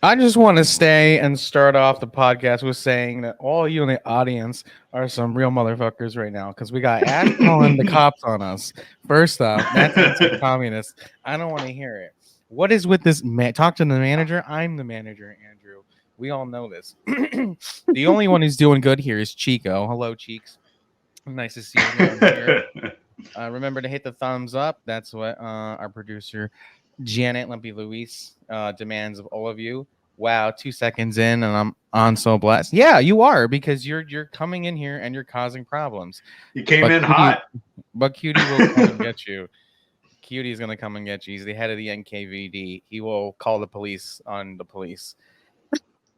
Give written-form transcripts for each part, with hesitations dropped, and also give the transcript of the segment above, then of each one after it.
I just want to stay and start off the podcast with saying that all you in the audience are some real motherfuckers right now because we got Ash calling the cops on us. First off, that's anti-communist. I don't want to hear it. What is with this man? Talk to the manager. I'm the manager, Andrew. We all know this. The only one who's doing good here is Chico. Hello, Cheeks. Nice to see you around here. Remember to hit the thumbs up. That's what our producer Janet Lumpy Luis demands of all of you. Wow, 2 seconds in and I'm on so blessed. Yeah, you are because you're coming in here and you're causing problems. You came But in Cutie, hot. but Cutie will come and get you. Cutie's gonna come and get you. He's the head of the NKVD. He will call the police on the police.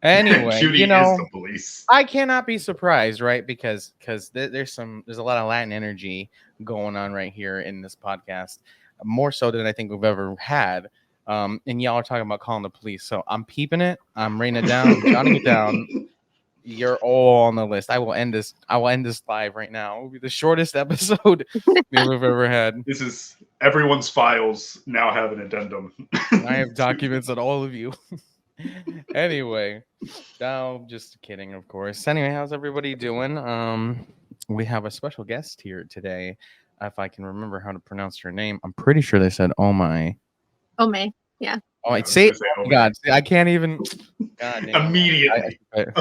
Anyway, Cutie you is know, the police. I cannot be surprised, right? Because there's a lot of Latin energy going on right here in this podcast, more so than I think we've ever had. And y'all are talking about calling the police, so I'm peeping it. I'm writing it down, I'm jotting it down. You're all on the list. I will end this. I will end this live right now. It will be the shortest episode we've ever had. This is everyone's files now have an addendum. I have documents on all of you. Anyway, no, just kidding, of course. Anyway, how's everybody doing? We have a special guest here today. If I can remember how to pronounce her name, I'm pretty sure they said "Oh my." Oh my, yeah. Oh, I I was say, gonna say, oh God, I can't even. God damn. Immediately.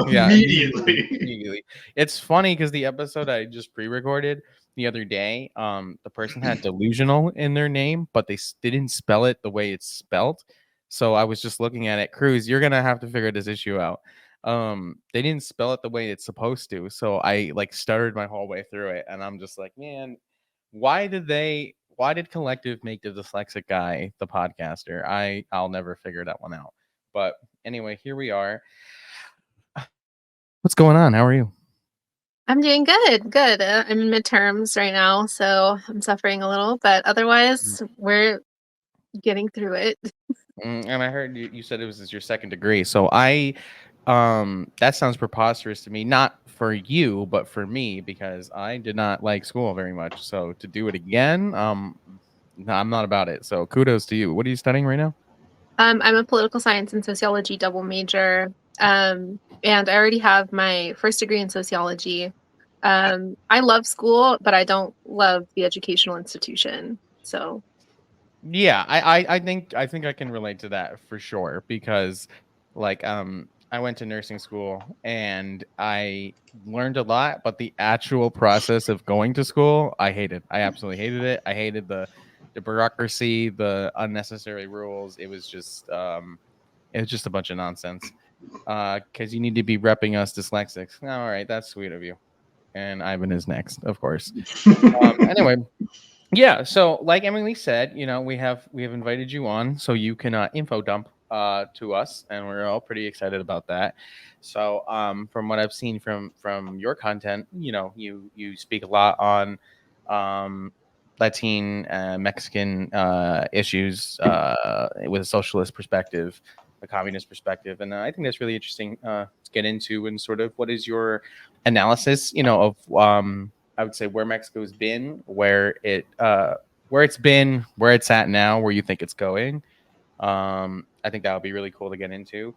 Yeah, Immediately. immediately. It's funny because the episode I just pre-recorded the other day, the person had delusional in their name, but they didn't spell it the way it's spelled. So I was just looking at it. Cruz, you're gonna have to figure this issue out. They didn't spell it the way it's supposed to, so I like stuttered my whole way through it, and I'm just like, man, why did Collective make the dyslexic guy the podcaster? I'll never figure that one out. But anyway, here we are. What's going on? How are you? I'm doing good. Good. I'm in midterms right now, so I'm suffering a little, but otherwise, we're getting through it. And I heard you said it was your second degree. So that sounds preposterous to me. Not for you, but for me, because I did not like school very much. So to do it again, no, I'm not about it. So kudos to you. What are you studying right now? I'm a political science and sociology double major, and I already have my first degree in sociology. I love school, but I don't love the educational institution. So Yeah, I think I can relate to that for sure because like I went to nursing school and I learned a lot, but the actual process of going to school, I hated. I absolutely hated it. I hated the bureaucracy, the unnecessary rules. It was just a bunch of nonsense. Because you need to be repping us dyslexics. All right, that's sweet of you. And Ivan is next, of course. Anyway, yeah, so like Emily said, we have invited you on so you can info dump to us, and we're all pretty excited about that. So from what I've seen from your content, you speak a lot on Latin Mexican issues with a socialist perspective, a communist perspective, and I think that's really interesting to get into. And sort of what is your analysis, of I would say where Mexico's been, where it's been, where it's at now, where you think it's going. I think that would be really cool to get into.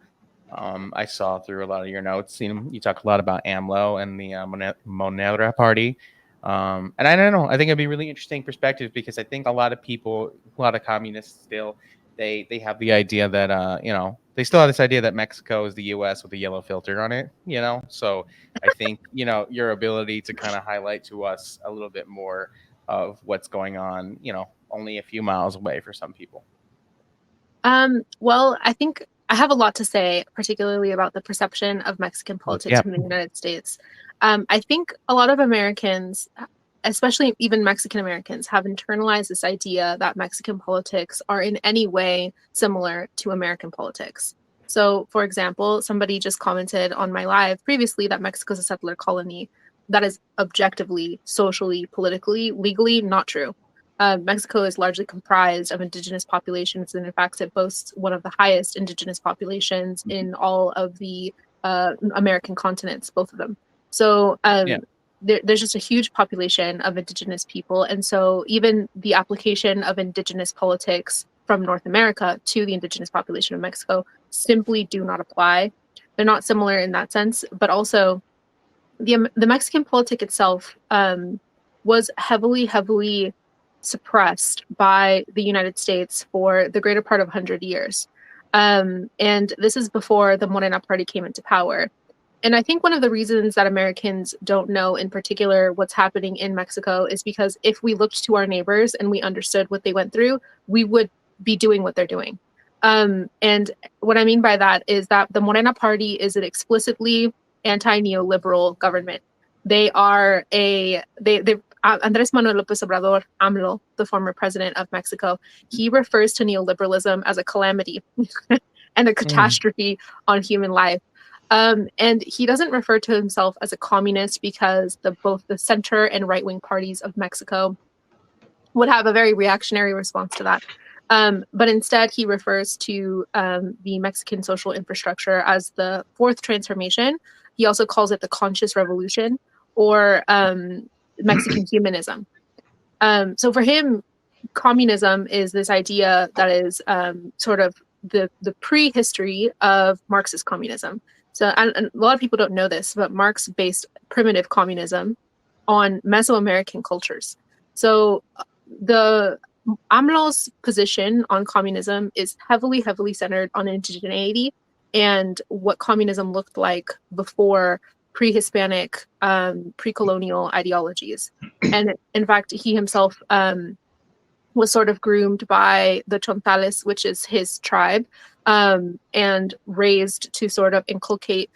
I saw through a lot of your notes. You talk a lot about AMLO and the Monera party. And I don't know. I think it'd be really interesting perspective because I think a lot of people, a lot of communists still, they have the idea that they still have this idea that Mexico is the U.S. with a yellow filter on it. So I think your ability to kind of highlight to us a little bit more of what's going on. Only a few miles away for some people. well, I think I have a lot to say, particularly about the perception of Mexican politics in the United States. I think a lot of Americans, especially even Mexican Americans, have internalized this idea that Mexican politics are in any way similar to American politics. So, for example, somebody just commented on my live previously that Mexico is a settler colony. That is objectively, socially, politically, legally not true. Mexico is largely comprised of indigenous populations, and in fact, it boasts one of the highest indigenous populations in all of the American continents, both of them. So there's just a huge population of indigenous people, and so even the application of indigenous politics from North America to the indigenous population of Mexico simply do not apply. They're not similar in that sense, but also the Mexican politic itself was heavily suppressed by the United States for the greater part of 100 years. And this is before the Morena party came into power. And I think one of the reasons that Americans don't know in particular what's happening in Mexico is because if we looked to our neighbors and we understood what they went through, we would be doing what they're doing. And what I mean by that is that the Morena party is an explicitly anti-neoliberal government. They are Andrés Manuel López Obrador, AMLO, the former president of Mexico, he refers to neoliberalism as a calamity and a catastrophe on human life. And he doesn't refer to himself as a communist because both the center and right-wing parties of Mexico would have a very reactionary response to that. But instead, he refers to the Mexican social infrastructure as the fourth transformation. He also calls it the conscious revolution, or Mexican humanism. So for him, communism is this idea that is sort of the prehistory of Marxist communism. So and a lot of people don't know this, but Marx based primitive communism on Mesoamerican cultures. So the AMLO's position on communism is heavily centered on indigeneity and what communism looked like before pre-Hispanic, pre-colonial ideologies. And in fact, he himself was sort of groomed by the Chontales, which is his tribe, and raised to sort of inculcate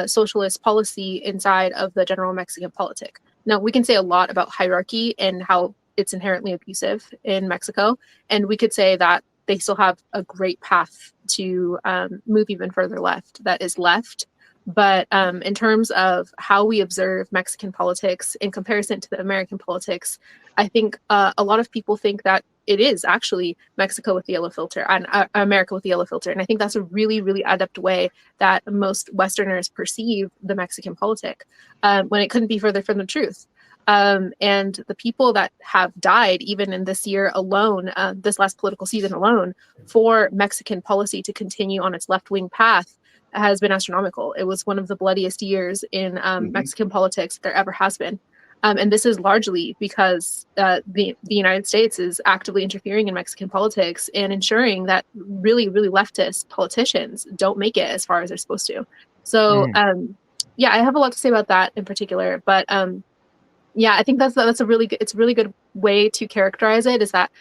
socialist policy inside of the general Mexican politic. Now, we can say a lot about hierarchy and how it's inherently abusive in Mexico, and we could say that they still have a great path to move even further left that is left. But in terms of how we observe Mexican politics in comparison to the American politics, I think a lot of people think that it is actually Mexico with the yellow filter and America with the yellow filter. And I think that's a really adept way that most Westerners perceive the Mexican politic when it couldn't be further from the truth. And the people that have died, even in this year alone, this last political season alone, for Mexican policy to continue on its left-wing path has been astronomical. It was one of the bloodiest years in Mexican politics there ever has been. And this is largely because the United States is actively interfering in Mexican politics and ensuring that really leftist politicians don't make it as far as they're supposed to. So, yeah, I have a lot to say about that in particular. But yeah, I think that's a really good way to characterize it, is that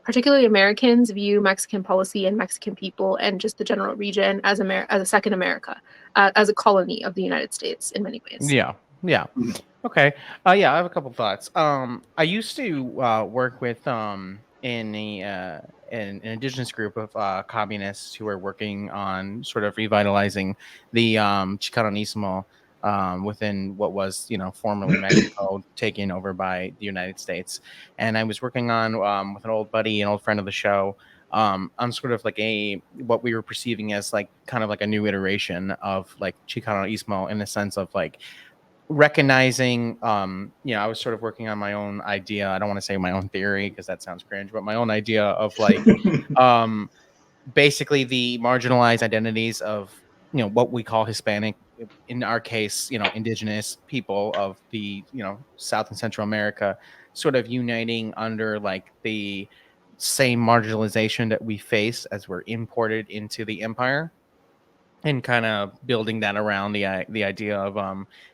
particularly Americans view Mexican policy and Mexican people and just the general region as a second America, as a colony of the United States in many ways. Yeah. Okay. Yeah, I have a couple thoughts. I used to work with in an indigenous group of communists who were working on sort of revitalizing the Chicanismo within what was, formerly Mexico, taken over by the United States. And I was working on with an old buddy, an old friend of the show, on sort of like what we were perceiving as like kind of like a new iteration of like Chicanismo, in the sense of like recognizing, I was sort of working on my own idea. I don't want to say my own theory because that sounds cringe, but my own idea of like basically the marginalized identities of, what we call Hispanic, in our case, indigenous people of the, South and Central America, sort of uniting under like the same marginalization that we face as we're imported into the empire, and kind of building that around the idea of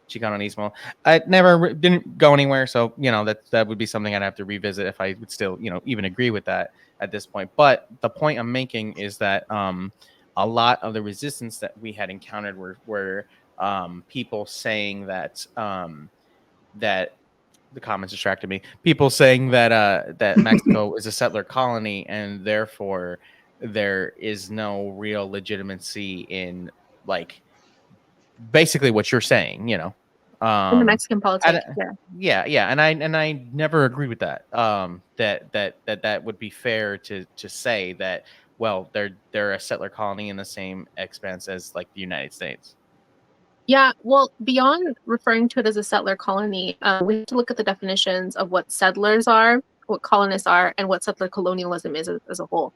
Chicanismo. I didn't go anywhere, so that would be something I'd have to revisit if I would still even agree with that at this point. But the point I'm making is that a lot of the resistance that we had encountered were people saying that that the comments distracted me. People saying that Mexico is a settler colony, and therefore there is no real legitimacy in like basically what you're saying, in the Mexican politics. Yeah, and I never agree with that. That would be fair to say that, well, they're a settler colony in the same expanse as like the United States. Yeah, well, beyond referring to it as a settler colony, we have to look at the definitions of what settlers are, what colonists are, and what settler colonialism is as a whole.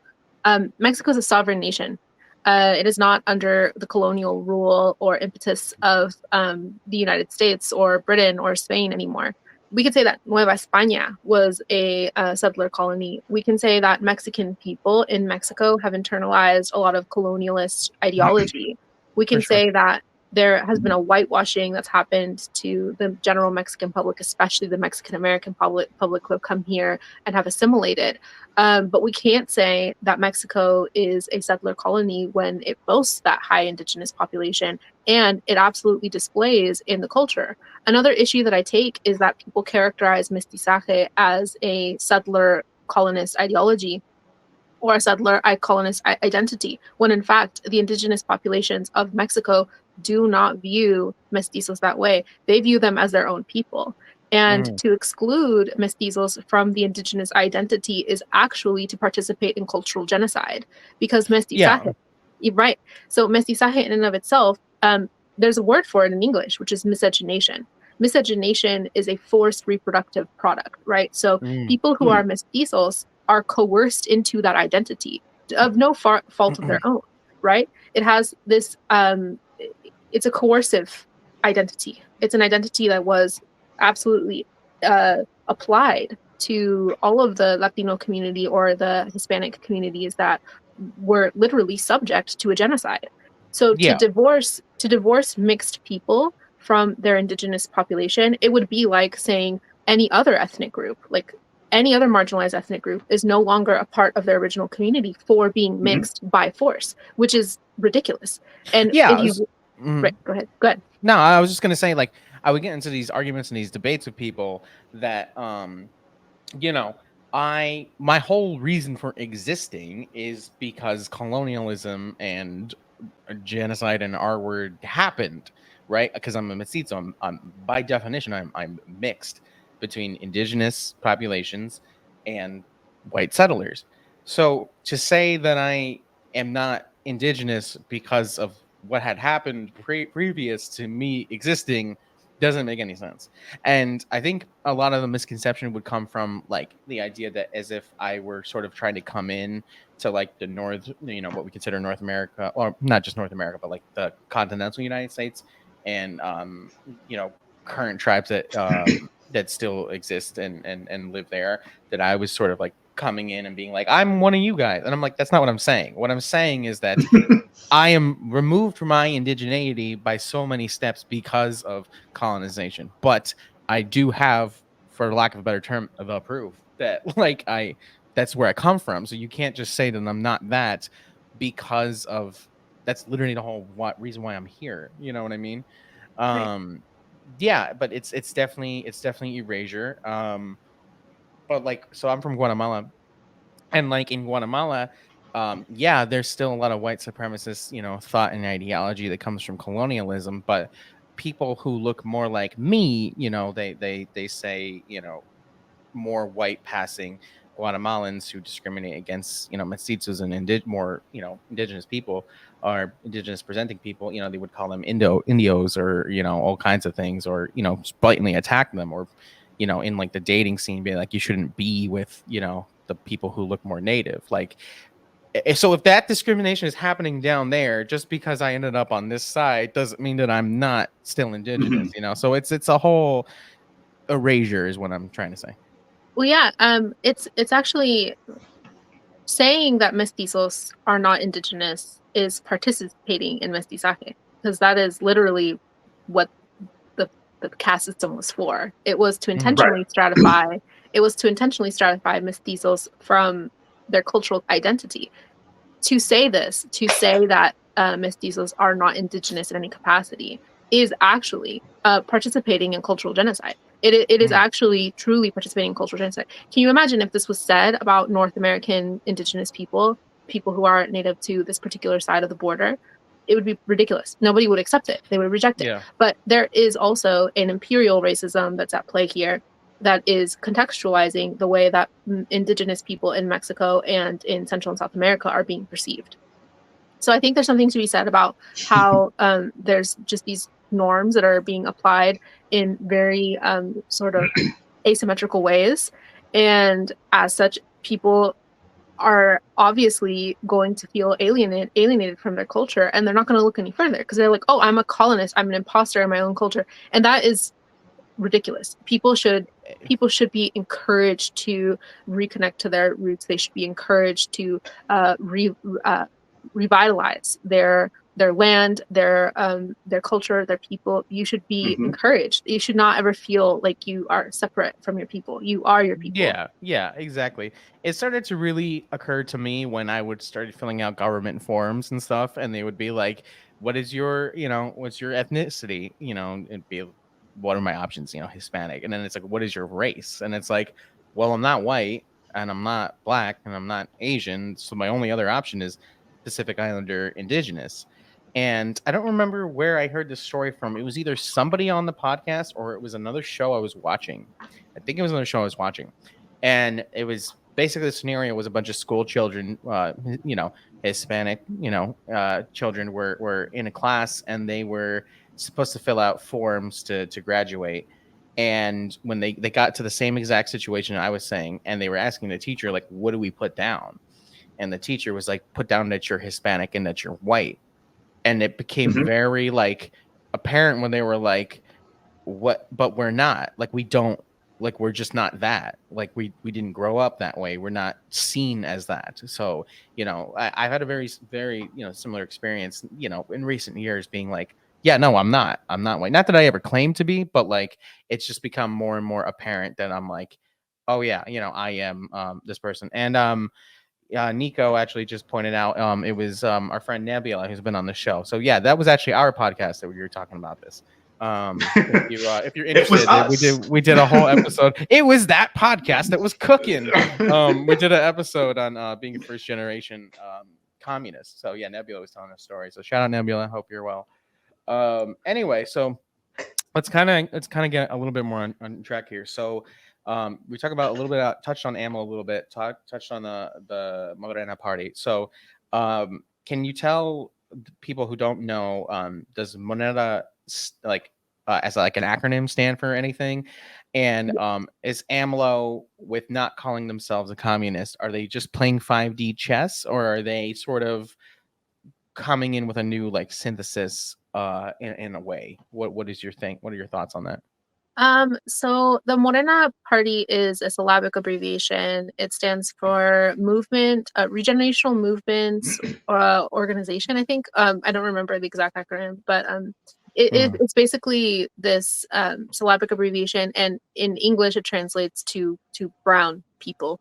Mexico is a sovereign nation. It is not under the colonial rule or impetus of the United States or Britain or Spain anymore. We could say that Nueva España was a settler colony. We can say that Mexican people in Mexico have internalized a lot of colonialist ideology. We can say that there has been a whitewashing that's happened to the general Mexican public, especially the Mexican American public who have come here and have assimilated. But we can't say that Mexico is a settler colony when it boasts that high indigenous population, and it absolutely displays in the culture. Another issue that I take is that people characterize mestizaje as a settler colonist ideology or a settler colonist identity, when in fact the indigenous populations of Mexico do not view mestizos that way. They view them as their own people. And to exclude mestizos from the indigenous identity is actually to participate in cultural genocide, because mestizaje, right? So mestizaje in and of itself, there's a word for it in English, which is miscegenation. Miscegenation is a forced reproductive product, right? So people who are mestizos are coerced into that identity of no fault of their own, right? It has this, it's a coercive identity. It's an identity that was absolutely applied to all of the Latino community or the Hispanic communities that were literally subject to a genocide. So to divorce mixed people from their indigenous population, it would be like saying any other ethnic group, like any other marginalized ethnic group, is no longer a part of their original community for being mixed by force, which is ridiculous. And if you right, go ahead. No, I was just gonna say, like, I would get into these arguments and these debates with people that my whole reason for existing is because colonialism and genocide and R word happened, right? Because I'm a mestizo. I'm by definition I'm mixed between indigenous populations and white settlers. So to say that I am not indigenous because of what had happened previous to me existing doesn't make any sense. And I think a lot of the misconception would come from like the idea that as if I were sort of trying to come in to like the North, what we consider North America, or not just North America, but like the continental United States and, current tribes that that still exist and live there, that I was sort of like coming in and being like, I'm one of you guys. And I'm like, that's not what I'm saying. What I'm saying is that I am removed from my indigeneity by so many steps because of colonization. But I do have, for lack of a better term, the proof that like that's where I come from. So you can't just say that I'm not that, because of that's literally the whole reason why I'm here. You know what I mean? Yeah, but it's definitely erasure. But like, so I'm from Guatemala, and like in Guatemala, there's still a lot of white supremacist, thought and ideology that comes from colonialism. But people who look more like me, they say, more white passing Guatemalans who discriminate against, mestizos and indigenous people or indigenous presenting people, they would call them Indios or, all kinds of things, or, blatantly attack them, or, in like the dating scene, be like, you shouldn't be with, the people who look more native. Like, so if that discrimination is happening down there, just because I ended up on this side doesn't mean that I'm not still indigenous, So it's a whole erasure is what I'm trying to say. Well, yeah, it's actually saying that mestizos are not indigenous is participating in mestizaje, because that is literally what the caste system was for. It was to intentionally stratify. It was to intentionally stratify mestizos from their cultural identity. To say that mestizos are not indigenous in any capacity is actually participating in cultural genocide. It is actually truly participating in cultural genocide. Can you imagine if this was said about North American indigenous people who are native to this particular side of the border? It would be ridiculous. Nobody would accept it. They would reject it. Yeah. But there is also an imperial racism that's at play here that is contextualizing the way that indigenous people in Mexico and in Central and South America are being perceived. So I think there's something to be said about how there's just these norms that are being applied in very sort of asymmetrical ways. And as such, people are obviously going to feel alienated from their culture, and they're not going to look any further because they're like, oh, I'm a colonist, I'm an imposter in my own culture, and that is ridiculous. People should be encouraged to reconnect to their roots. They should be encouraged to uh, re, uh, revitalize their land, their culture, their people. You should be encouraged. You should not ever feel like you are separate from your people. You are your people. Yeah, exactly. It started to really occur to me when I would start filling out government forms and stuff, and they would be like, "What is your, what's your ethnicity?" It'd be, "What are my options?" Hispanic, and then it's like, "What is your race?" And it's like, "Well, I'm not white, and I'm not black, and I'm not Asian, so my only other option is Pacific Islander Indigenous." And I don't remember where I heard this story from. It was either somebody on the podcast or it was another show I was watching. I think it was another show I was watching, and it was basically the scenario was a bunch of school children, Hispanic, children were in a class and they were supposed to fill out forms to graduate. And when they got to the same exact situation I was saying, and they were asking the teacher, like, what do we put down? And the teacher was like, put down that you're Hispanic and that you're white. And it became very like apparent when they were like, what, but we're not, like, we don't, like, we're just not that, like, we didn't grow up that way, we're not seen as that. So I've had a very similar experience in recent years, being like, yeah, no, I'm not white, not that I ever claimed to be, but like it's just become more and more apparent that I'm like, oh yeah, I am this person. And Nico actually just pointed out it was our friend Nebula who's been on the show. So yeah, that was actually our podcast that we were talking about this. If you're interested, we did a whole episode. It was that podcast that was cooking. We did an episode on being a first generation communist. So yeah, Nebula was telling a story. So shout out Nebula. Hope you're well. Anyway, so let's kind of get a little bit more on track here. So we talked about a little bit, touched on AMLO a little bit, touched on the Morena party. So can you tell people who don't know, does Morena as like an acronym stand for anything? And is AMLO, with not calling themselves a communist, are they just playing 5D chess, or are they sort of coming in with a new like synthesis in a way? What is your thing? What are your thoughts on that? So the Morena party is a syllabic abbreviation. It stands for Movement, Regenerational Movements Organization, I think. I don't remember the exact acronym, but it's basically this syllabic abbreviation, and in English it translates to brown people.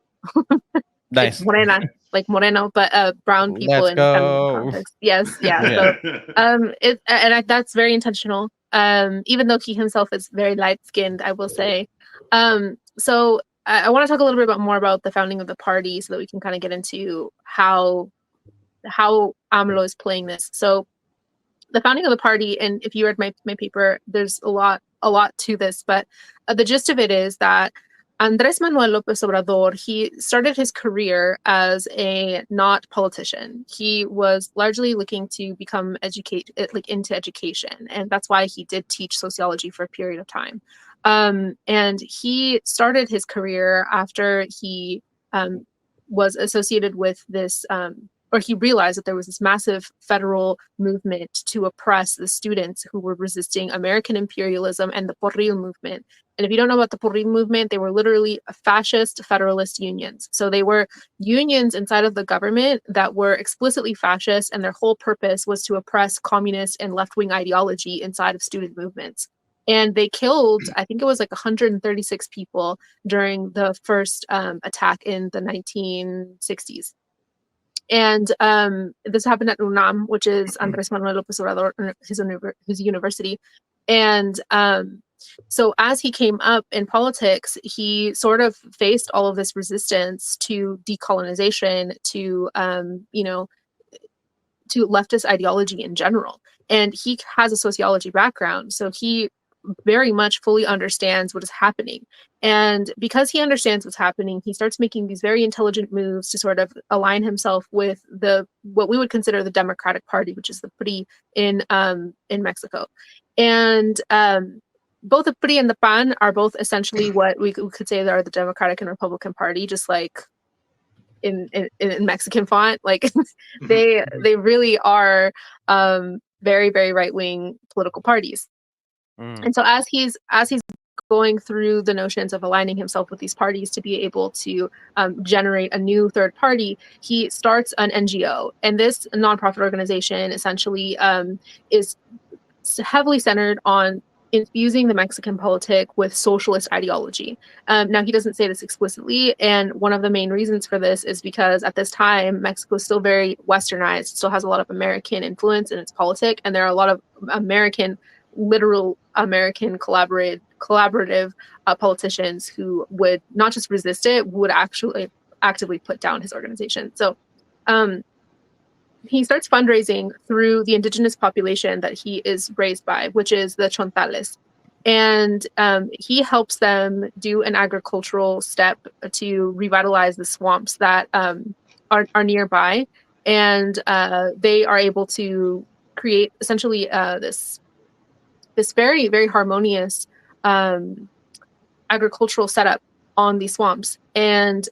Nice. It's Morena, like Moreno, but brown people. Let's in go. context. Yes, yeah. Yeah. So that's very intentional. Even though he himself is very light skinned, I will say. So I want to talk a little bit more about the founding of the party, so that we can kind of get into how AMLO is playing this. So the founding of the party, and if you read my paper, there's a lot to this, but the gist of it is that Andrés Manuel López Obrador, he started his career as a not politician. He was largely looking to become into education, and that's why he did teach sociology for a period of time. And he started his career after he was associated with this, or he realized that there was this massive federal movement to oppress the students who were resisting American imperialism and the Porril movement. And if you don't know about the Porril movement, they were literally fascist federalist unions. So they were unions inside of the government that were explicitly fascist, and their whole purpose was to oppress communist and left-wing ideology inside of student movements. And they killed, I think it was like 136 people during the first attack in the 1960s. And this happened at UNAM, which is Andrés Manuel López Obrador, his university. And so as he came up in politics, he sort of faced all of this resistance to decolonization, to to leftist ideology in general. And he has a sociology background, so he very much fully understands what is happening. And because he understands what's happening, he starts making these very intelligent moves to sort of align himself with what we would consider the Democratic Party, which is the PRI in Mexico. And both the PRI and the PAN are both essentially what we could say are the Democratic and Republican Party, just like in Mexican font. Like they really are very, very right-wing political parties. And so as he's going through the notions of aligning himself with these parties to be able to generate a new third party, he starts an NGO. And this nonprofit organization essentially is heavily centered on infusing the Mexican politic with socialist ideology. Now, he doesn't say this explicitly, and one of the main reasons for this is because at this time, Mexico is still very westernized, still has a lot of American influence in its politic, and there are a lot of literal American collaborative politicians who would not just resist it, would actually actively put down his organization. So he starts fundraising through the indigenous population that he is raised by, which is the Chontales. And he helps them do an agricultural step to revitalize the swamps that are nearby. And they are able to create essentially this very, very harmonious agricultural setup on these swamps. And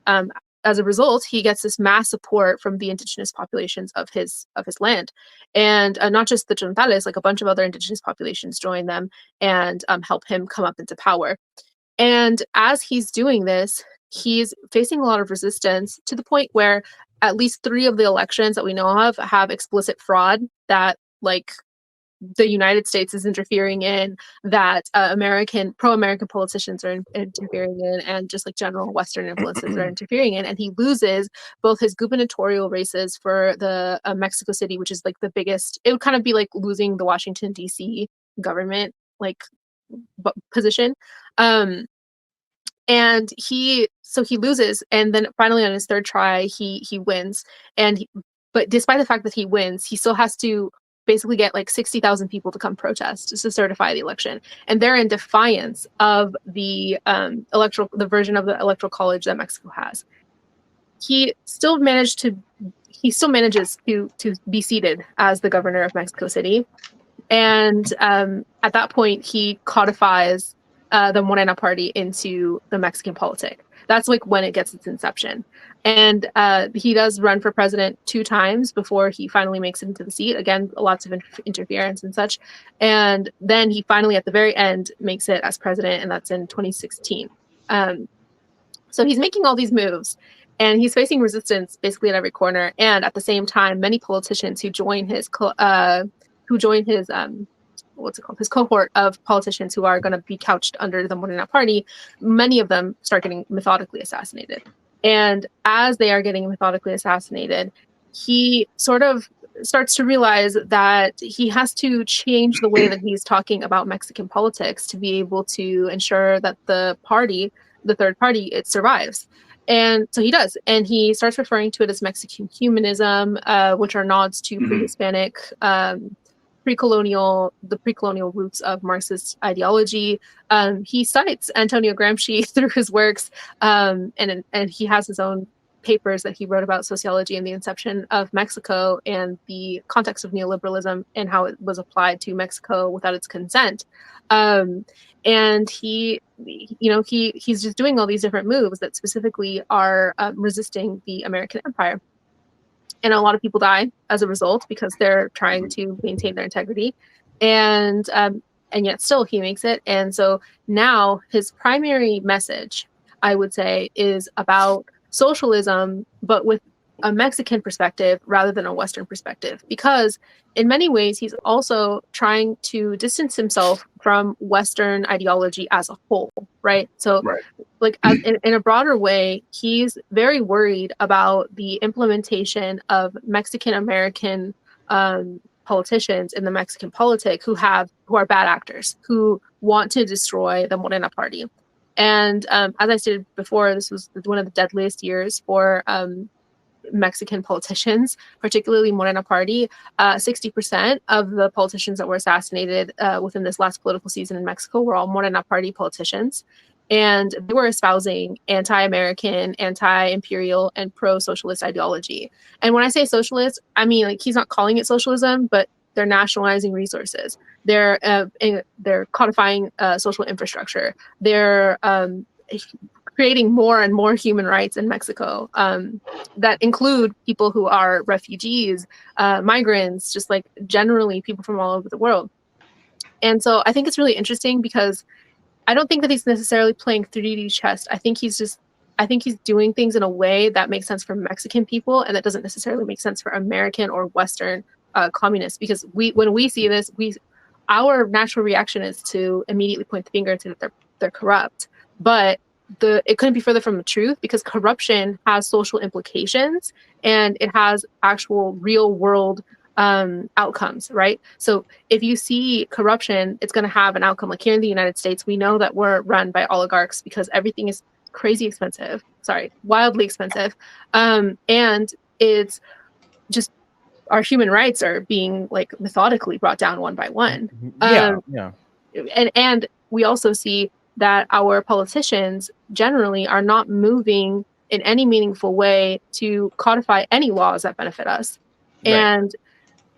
as a result, he gets this mass support from the indigenous populations of his land, and not just the Chontales, like a bunch of other indigenous populations join them and help him come up into power. And as he's doing this, he's facing a lot of resistance to the point where at least 3 of the elections that we know of have explicit fraud that, like, the United States is interfering in, that pro-American politicians are interfering in, and just like general Western influences are interfering in. And he loses both his gubernatorial races for the Mexico City, which is like the biggest. It would kind of be like losing the Washington D.C. government like position. And he loses, and then finally on his third try he wins. But despite the fact that he wins, he still has to basically get like 60,000 people to come protest to certify the election, and they're in defiance of the version of the electoral college that Mexico has. He still manages to be seated as the governor of Mexico City, and at that point he codifies the Morena party into the Mexican politic. That's like when it gets its inception. And he does run for president 2 times before he finally makes it into the seat. Again, lots of interference and such. And then he finally, at the very end, makes it as president, and that's in 2016. So he's making all these moves, and he's facing resistance basically at every corner. And at the same time, many politicians who join his his cohort of politicians who are going to be couched under the Morena party, many of them start getting methodically assassinated. And as they are getting methodically assassinated, he sort of starts to realize that he has to change the way that he's talking about Mexican politics to be able to ensure that the third party, it survives. And so he does, and he starts referring to it as Mexican humanism, which are nods to pre-Hispanic, pre-colonial roots of Marxist ideology. He cites Antonio Gramsci through his works, and he has his own papers that he wrote about sociology and the inception of Mexico and the context of neoliberalism and how it was applied to Mexico without its consent. And he's just doing all these different moves that specifically are resisting the American empire. And a lot of people die as a result because they're trying to maintain their integrity. And yet still he makes it. And so now his primary message, I would say, is about socialism, but with a Mexican perspective rather than a Western perspective, because in many ways he's also trying to distance himself from Western ideology as a whole, right? So like in a broader way, he's very worried about the implementation of Mexican American politicians in the Mexican politic who are bad actors, who want to destroy the Morena party. And as I stated before, this was one of the deadliest years for Mexican politicians, particularly Morena party. 60% of the politicians that were assassinated within this last political season in Mexico were all Morena party politicians. And they were espousing anti-American, anti-imperial, and pro-socialist ideology. And when I say socialist, I mean, like, he's not calling it socialism, but they're nationalizing resources. They're codifying social infrastructure. They're creating more and more human rights in Mexico that include people who are refugees, migrants, just like generally people from all over the world. And so I think it's really interesting because I don't think that he's necessarily playing 3D chess. I think he's doing things in a way that makes sense for Mexican people and that doesn't necessarily make sense for American or Western communists. Because when we see this, our natural reaction is to immediately point the finger to that they're corrupt. But it couldn't be further from the truth, because corruption has social implications and it has actual real world outcomes, right? So if you see corruption, it's going to have an outcome. Like here in the United States, we know that we're run by oligarchs because everything is crazy expensive. Sorry, wildly expensive. And it's just our human rights are being like methodically brought down one by one. Yeah. And we also see that our politicians generally are not moving in any meaningful way to codify any laws that benefit us. Right. And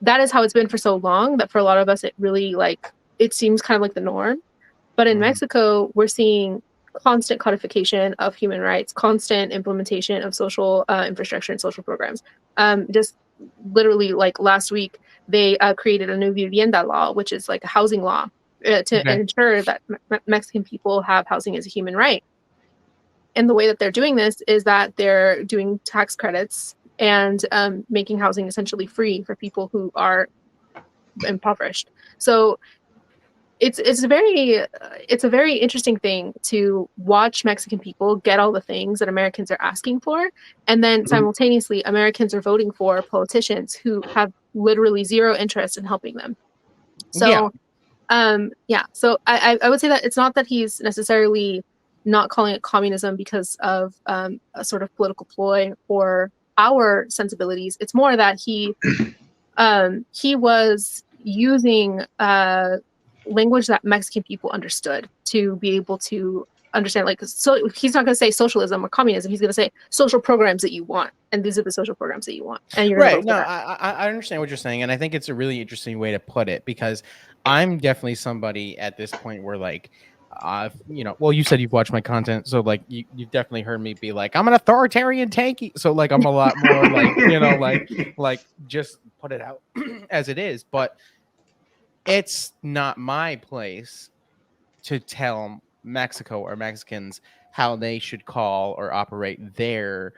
that is how it's been for so long, that for a lot of us, it really it seems kind of like the norm. But in Mexico, we're seeing constant codification of human rights, constant implementation of social infrastructure and social programs. Just literally like last week, they created a new vivienda law, which is like a housing law to ensure that Mexican people have housing as a human right. And the way that they're doing this is that they're doing tax credits and making housing essentially free for people who are impoverished. So it's a very interesting thing to watch Mexican people get all the things that Americans are asking for, and then simultaneously Americans are voting for politicians who have literally zero interest in helping them. So so I would say that it's not that he's necessarily not calling it communism because of a sort of political ploy or our sensibilities. It's more that he was using language that Mexican people understood to be able to understand. Like, so he's not going to say socialism or communism. He's going to say social programs that you want, and these are the social programs that you want, and you're right. No, I understand what you're saying, and I think it's a really interesting way to put it, because I'm definitely somebody at this point where like, well, you said you've watched my content, so like you've definitely heard me be like, I'm an authoritarian tanky, so like I'm a lot more like like just put it out as it is. But it's not my place to tell Mexico or Mexicans how they should call or operate their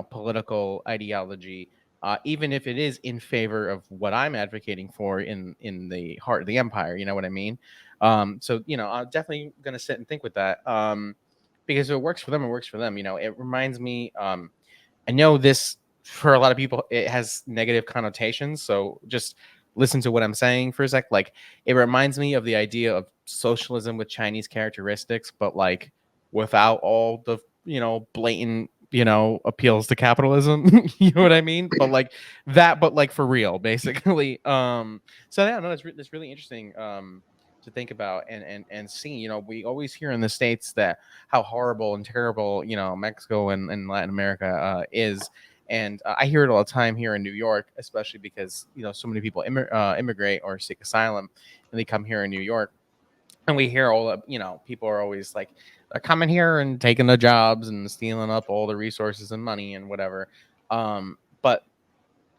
political ideology, even if it is in favor of what I'm advocating for in the heart of the empire. You know what I mean? So I'm definitely gonna sit and think with that, because if it works for them, it works for them. It reminds me. I know this, for a lot of people, it has negative connotations, so just listen to what I'm saying for a sec. Like, it reminds me of the idea of socialism with Chinese characteristics, but like without all the blatant appeals to capitalism. You know what I mean? But like that, but like for real, basically. So yeah, no, that's really interesting to think about and see. We always hear in the States that how horrible and terrible Mexico and Latin America is. And I hear it all the time here in New York, especially because so many people immigrate or seek asylum, and they come here in New York, and we hear all the people are always like, they're coming here and taking the jobs and stealing up all the resources and money and whatever. But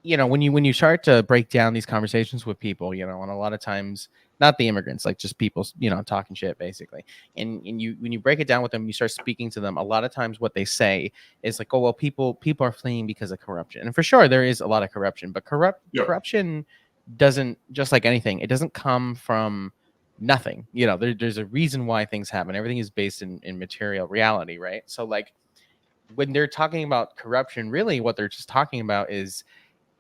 when you start to break down these conversations with people, and a lot of times, not the immigrants, like just people, talking shit basically. And when you break it down with them, you start speaking to them. A lot of times what they say is like, oh, well, people are fleeing because of corruption. And for sure, there is a lot of corruption, but corruption doesn't, just like anything, it doesn't come from nothing. There's a reason why things happen. Everything is based in material reality, right? So like when they're talking about corruption, really what they're just talking about is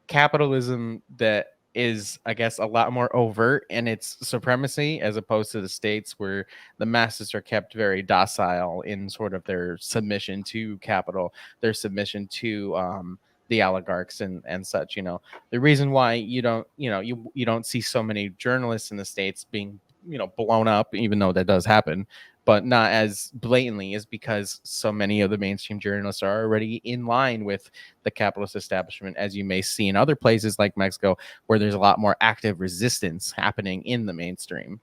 capitalism that is, I guess, a lot more overt in its supremacy, as opposed to the States, where the masses are kept very docile in sort of their submission to capital, their submission to the oligarchs and such. The reason why you don't see so many journalists in the States being blown up, even though that does happen, but not as blatantly, is because so many of the mainstream journalists are already in line with the capitalist establishment, as you may see in other places like Mexico, where there's a lot more active resistance happening in the mainstream.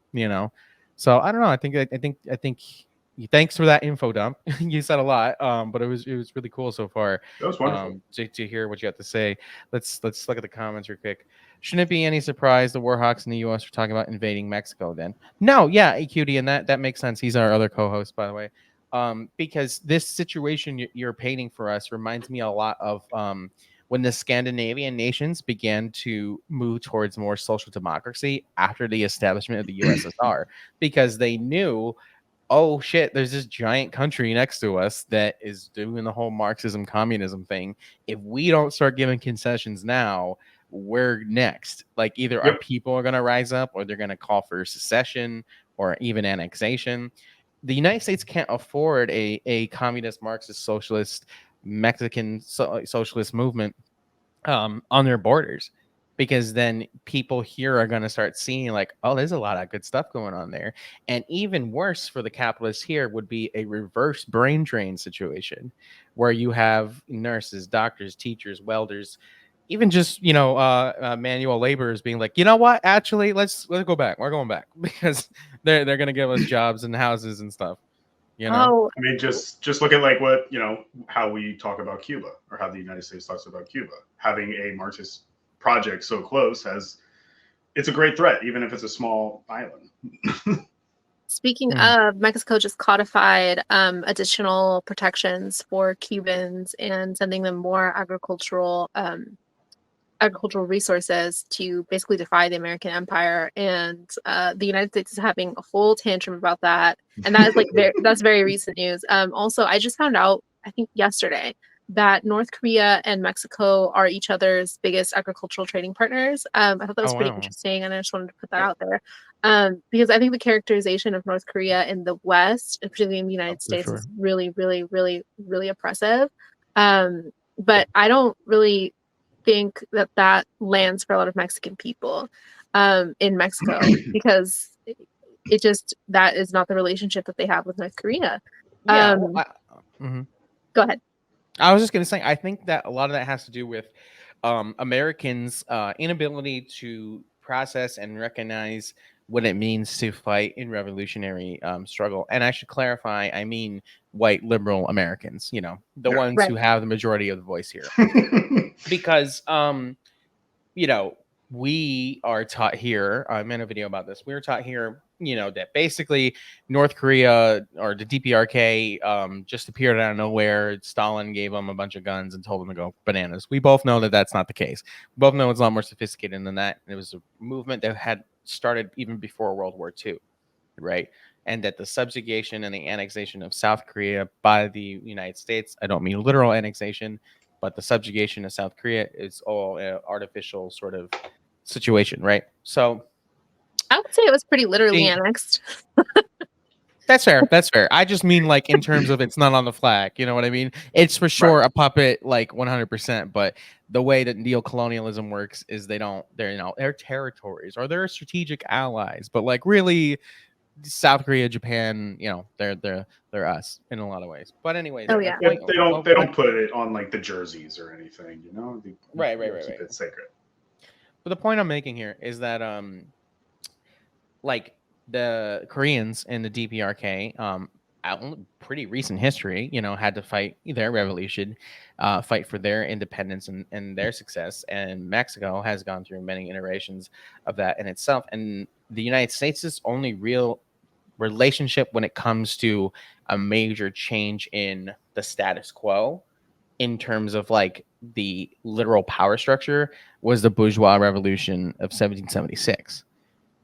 So I don't know. I think thanks for that info dump. You said a lot, but it was really cool so far. That was wonderful. To hear what you have to say. Let's look at the comments real quick. Shouldn't it be any surprise the Warhawks in the U.S. are talking about invading Mexico? Then no, yeah, AQD, and that makes sense. He's our other co-host, by the way. Because this situation you're painting for us reminds me a lot of when the Scandinavian nations began to move towards more social democracy after the establishment of the USSR, because they knew, oh shit, there's this giant country next to us that is doing the whole Marxism communism thing. If we don't start giving concessions now, we're next. Like either our people are going to rise up, or they're going to call for secession or even annexation. The United States can't afford a communist, Marxist, socialist, Mexican socialist movement on their borders, because then people here are going to start seeing like, oh, there's a lot of good stuff going on there. And even worse for the capitalists here would be a reverse brain drain situation, where you have nurses, doctors, teachers, welders, even just manual laborers being like, you know what, actually let's go back, we're going back, because they're going to give us jobs and houses and stuff. Oh, I mean, just look at like what, how we talk about Cuba, or how the United States talks about Cuba. Having a Marxist project so close it's a great threat, even if it's a small island. Speaking of, Mexico just codified additional protections for Cubans and sending them more agricultural resources to basically defy the American empire. And the United States is having a whole tantrum about that. And that is like that's very recent news. Also, I just found out, I think yesterday, that North Korea and Mexico are each other's biggest agricultural trading partners. I thought that was pretty interesting, and I just wanted to put that out there. Because I think the characterization of North Korea in the West, particularly in the United States, is really, really, really, really oppressive. But I don't really think that lands for a lot of Mexican people in Mexico, because it just, that is not the relationship that they have with North Korea. Go ahead. I was just going to say, I think that a lot of that has to do with Americans' inability to process and recognize what it means to fight in revolutionary struggle. And I should clarify, I mean white liberal Americans, the ones who have the majority of the voice here. Because, we are taught here, I made a video about this, we were taught here, that basically North Korea or the DPRK just appeared out of nowhere. Stalin gave them a bunch of guns and told them to go bananas. We both know that that's not the case. We both know it's a lot more sophisticated than that. It was a movement that had started even before World War II, right? And that the subjugation and the annexation of South Korea by the United States, I don't mean literal annexation, but the subjugation of South Korea is all an artificial sort of situation, right? So I would say it was pretty literally annexed. That's fair. That's fair. I just mean like in terms of it's not on the flag. You know what I mean? It's for sure a puppet, like 100%. But the way that neocolonialism works is they're territories or they're strategic allies. But like really, South Korea, Japan, they're us in a lot of ways. But anyway, they don't put it on like the jerseys or anything. Right. Keep it sacred. But the point I'm making here is that like the Koreans in the DPRK, pretty recent history, had to fight their revolution, fight for their independence and their success. And Mexico has gone through many iterations of that in itself. And the United States' only real relationship when it comes to a major change in the status quo in terms of like the literal power structure was the bourgeois revolution of 1776.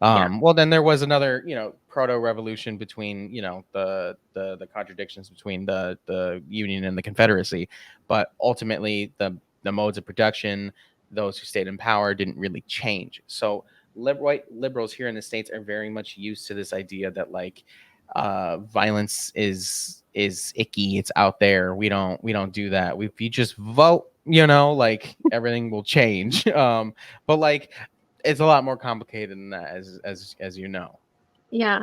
Well, then there was another, proto-revolution between, the contradictions between the Union and the Confederacy. But ultimately, the modes of production, those who stayed in power didn't really change. So white liberals here in the States are very much used to this idea that like violence is icky. It's out there. We don't do that. If you just vote, like everything will change. But like, it's a lot more complicated than that, as you know. Yeah.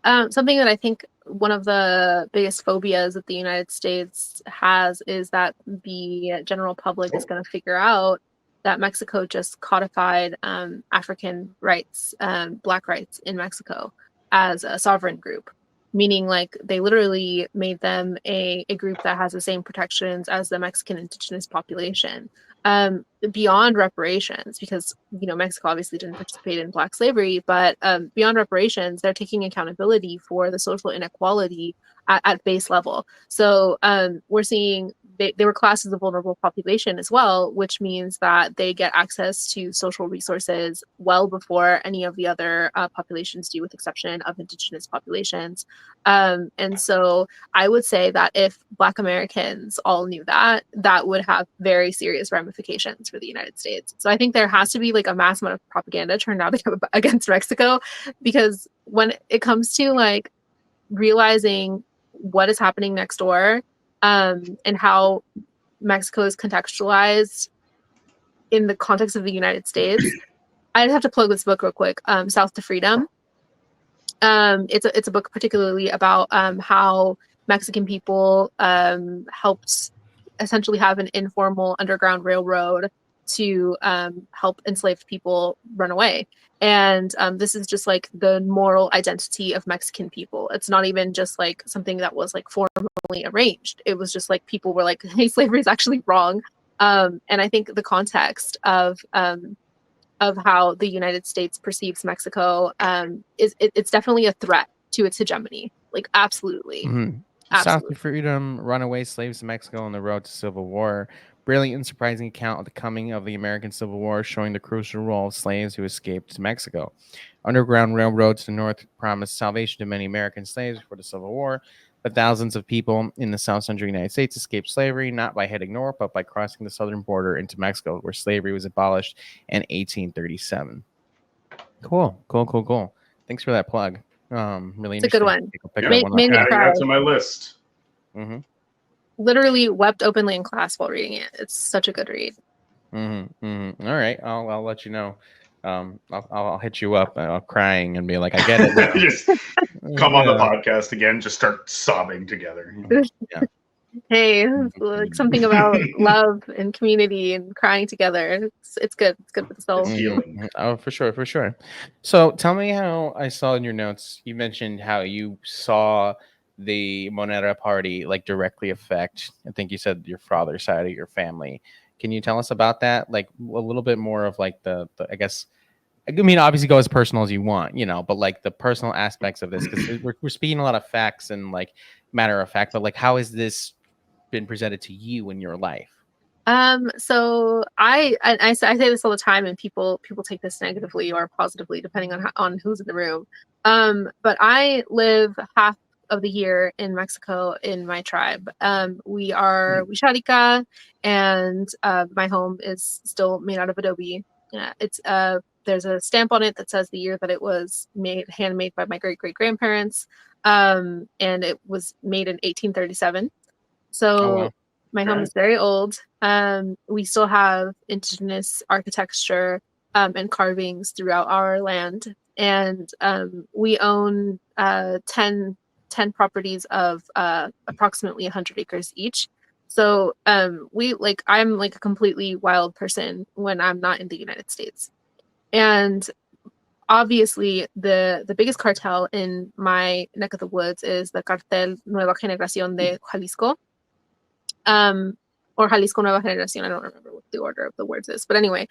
Something that I think one of the biggest phobias that the United States has is that the general public is going to figure out that Mexico just codified African rights, Black rights in Mexico as a sovereign group. meaning like they literally made them a group that has the same protections as the Mexican indigenous population. Beyond reparations, because Mexico obviously didn't participate in Black slavery, but beyond reparations, they're taking accountability for the social inequality at base level. So we're seeing they were classed as a vulnerable population as well, which means that they get access to social resources well before any of the other populations do, with exception of indigenous populations. And so I would say that if Black Americans all knew that, that would have very serious ramifications for the United States. So I think there has to be like a mass amount of propaganda turned out against Mexico, because when it comes to like realizing what is happening next door, and how Mexico is contextualized in the context of the United States, I'd have to plug this book real quick, South to Freedom. It's a book particularly about how Mexican people helped essentially have an informal underground railroad to help enslaved people run away. And this is just like the moral identity of Mexican people. It's not even just like something that was like formally arranged. It was just like people were like, hey, slavery is actually wrong. And I think the context of how the United States perceives Mexico it's definitely a threat to its hegemony. Like absolutely. South Absolutely. to Freedom, Runaway Slaves to Mexico on the Road to Civil War. Brilliant and surprising account of the coming of the American Civil War, showing the crucial role of slaves who escaped to Mexico. Underground railroads to the north promised salvation to many American slaves before the Civil War, but thousands of people in the South Central United States escaped slavery, not by heading north, but by crossing the southern border into Mexico, where slavery was abolished in 1837. Cool. Thanks for that plug. Really It's a good one. Made me adding cry. that to my list. Mm-hmm. Literally wept openly in class while reading it. It's such a good read. All right, I'll let you know. I'll hit you up crying and be like, I get it now. Just come on the podcast again, just start sobbing together. Yeah. Hey, like something about love and community and crying together. It's good. It's good for the soul. It's healing. Oh, for sure. So tell me how, I saw in your notes, you mentioned how you saw the MORENA party like directly affect, I think you said, your father's side of your family. Can you tell us about that? Like a little bit more of like the I guess, I mean, obviously go as personal as you want, but like the personal aspects of this, because we're speaking a lot of facts and like matter of fact, but like how has this been presented to you in your life? So I say this all the time, and people take this negatively or positively depending on who's in the room. But I live half of the year in Mexico in my tribe. We are Wixárika, and my home is still made out of adobe. Yeah, it's there's a stamp on it that says the year that it was handmade by my great grandparents. And it was made in 1837. So Oh, wow. my home is very old. We still have indigenous architecture and carvings throughout our land. And we own 10 properties of approximately 100 acres each. So I'm like a completely wild person when I'm not in the United States. And obviously the biggest cartel in my neck of the woods is the Cartel Nueva Generación de Jalisco. Or Jalisco Nueva Generación. I don't remember what the order of the words is, but anyway,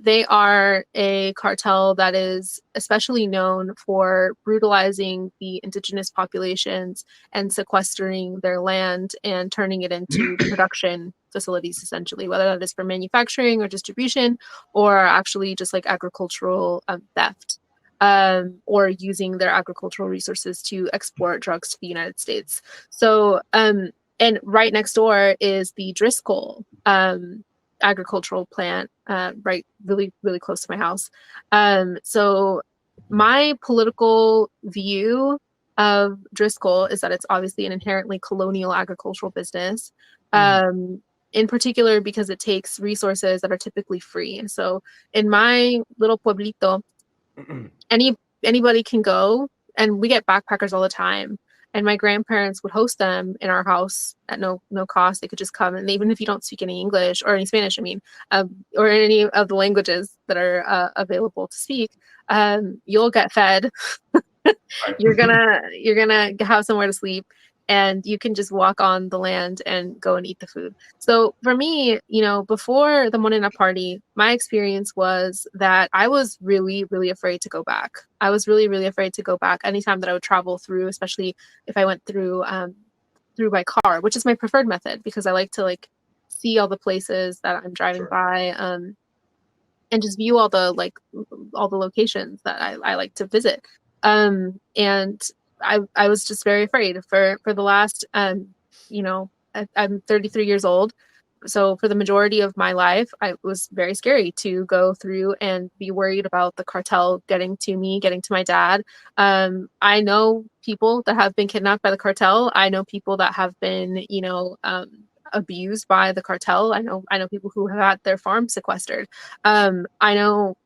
they are a cartel that is especially known for brutalizing the indigenous populations and sequestering their land and turning it into production facilities, essentially, whether that is for manufacturing or distribution, or actually just like agricultural theft. Or using their agricultural resources to export drugs to the United States. So, and right next door is the Driscoll agricultural plant, right, really, really close to my house. So my political view of Driscoll is that it's obviously an inherently colonial agricultural business, in particular because it takes resources that are typically free. And so in my little pueblito, anybody can go, and we get backpackers all the time. and my grandparents would host them in our house at no cost. They could just come, and even if you don't speak any English or any Spanish, I mean, or any of the languages that are available to speak, you'll get fed. You're gonna have somewhere to sleep, and you can just walk on the land and go and eat the food. So for me, before the Morena party, my experience was that I was really, really afraid to go back. I was really, really afraid to go back anytime that I would travel through, especially if I went through by car, which is my preferred method because I like to see all the places that I'm driving by, and just view all the locations that I like to visit. And I was just very afraid for the last, I'm 33 years old. So for the majority of my life, it was very scary to go through and be worried about the cartel getting to me, getting to my dad. I know people that have been kidnapped by the cartel. I know people that have been, abused by the cartel. I know people who have had their farms sequestered. I know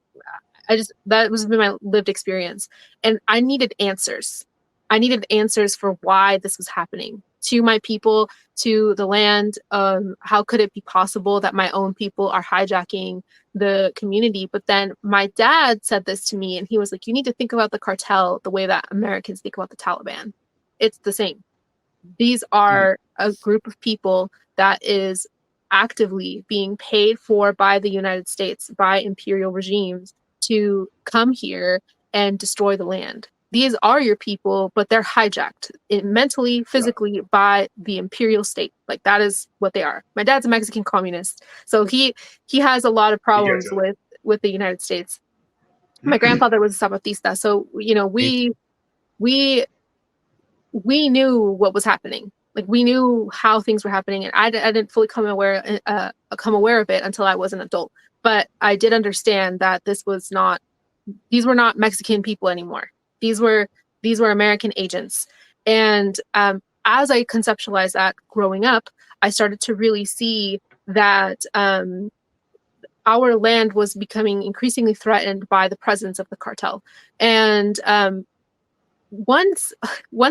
that was my lived experience, and I needed answers. I needed answers for why this was happening to my people, to the land. How could it be possible that my own people are hijacking the community? But then my dad said this to me, and he was like, you need to think about the cartel the way that Americans think about the Taliban. It's the same. These are a group of people that is actively being paid for by the United States, by imperial regimes, to come here and destroy the land. These are your people, but they're hijacked mentally, physically by the imperial state. Like, that is what they are. My dad's a Mexican communist, so he has a lot of problems with the United States. My grandfather was a Zapatista, so we knew what was happening. Like, we knew how things were happening, and I didn't fully come aware of it until I was an adult. But I did understand that these were not Mexican people anymore. These were American agents. And as I conceptualized that growing up, I started to really see that our land was becoming increasingly threatened by the presence of the cartel. And once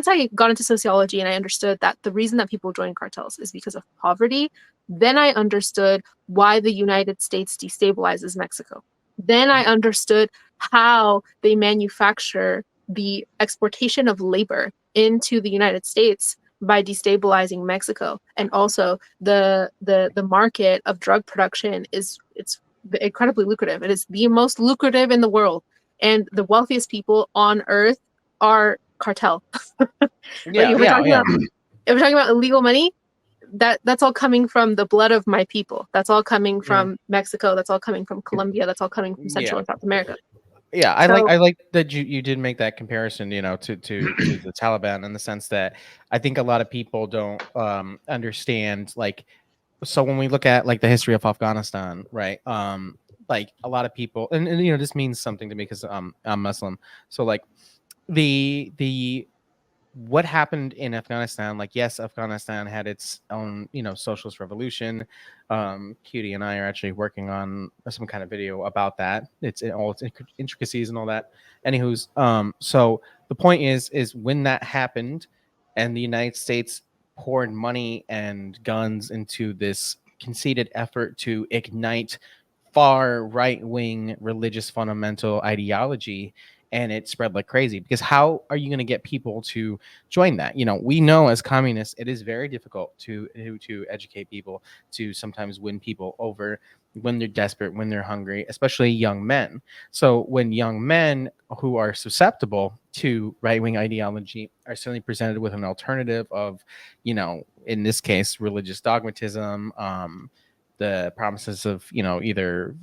I got into sociology and I understood that the reason that people join cartels is because of poverty, then I understood why the United States destabilizes Mexico. Then I understood how they manufacture the exportation of labor into the United States by destabilizing Mexico. And also the market of drug production it's incredibly lucrative. It is the most lucrative in the world. And the wealthiest people on earth are cartel. If we're talking about illegal money, that's all coming from the blood of my people. That's all coming from Mexico. That's all coming from Colombia. That's all coming from Central and South America. Yeah, I like that you did make that comparison, to the Taliban, in the sense that I think a lot of people don't understand. So when we look at the history of Afghanistan, right? A lot of people, and this means something to me because I'm Muslim. So the what happened in Afghanistan, yes, Afghanistan had its own, socialist revolution. Cutie and I are actually working on some kind of video about that. It's in all its intricacies and all that. Anywho's, so the point is when that happened and the United States poured money and guns into this conceited effort to ignite far right-wing religious fundamental ideology, and it spread like crazy, because how are you going to get people to join that? We know as communists it is very difficult to educate people, to sometimes win people over when they're desperate, when they're hungry, especially young men. So when young men who are susceptible to right-wing ideology are suddenly presented with an alternative of, in this case, religious dogmatism, the promises of either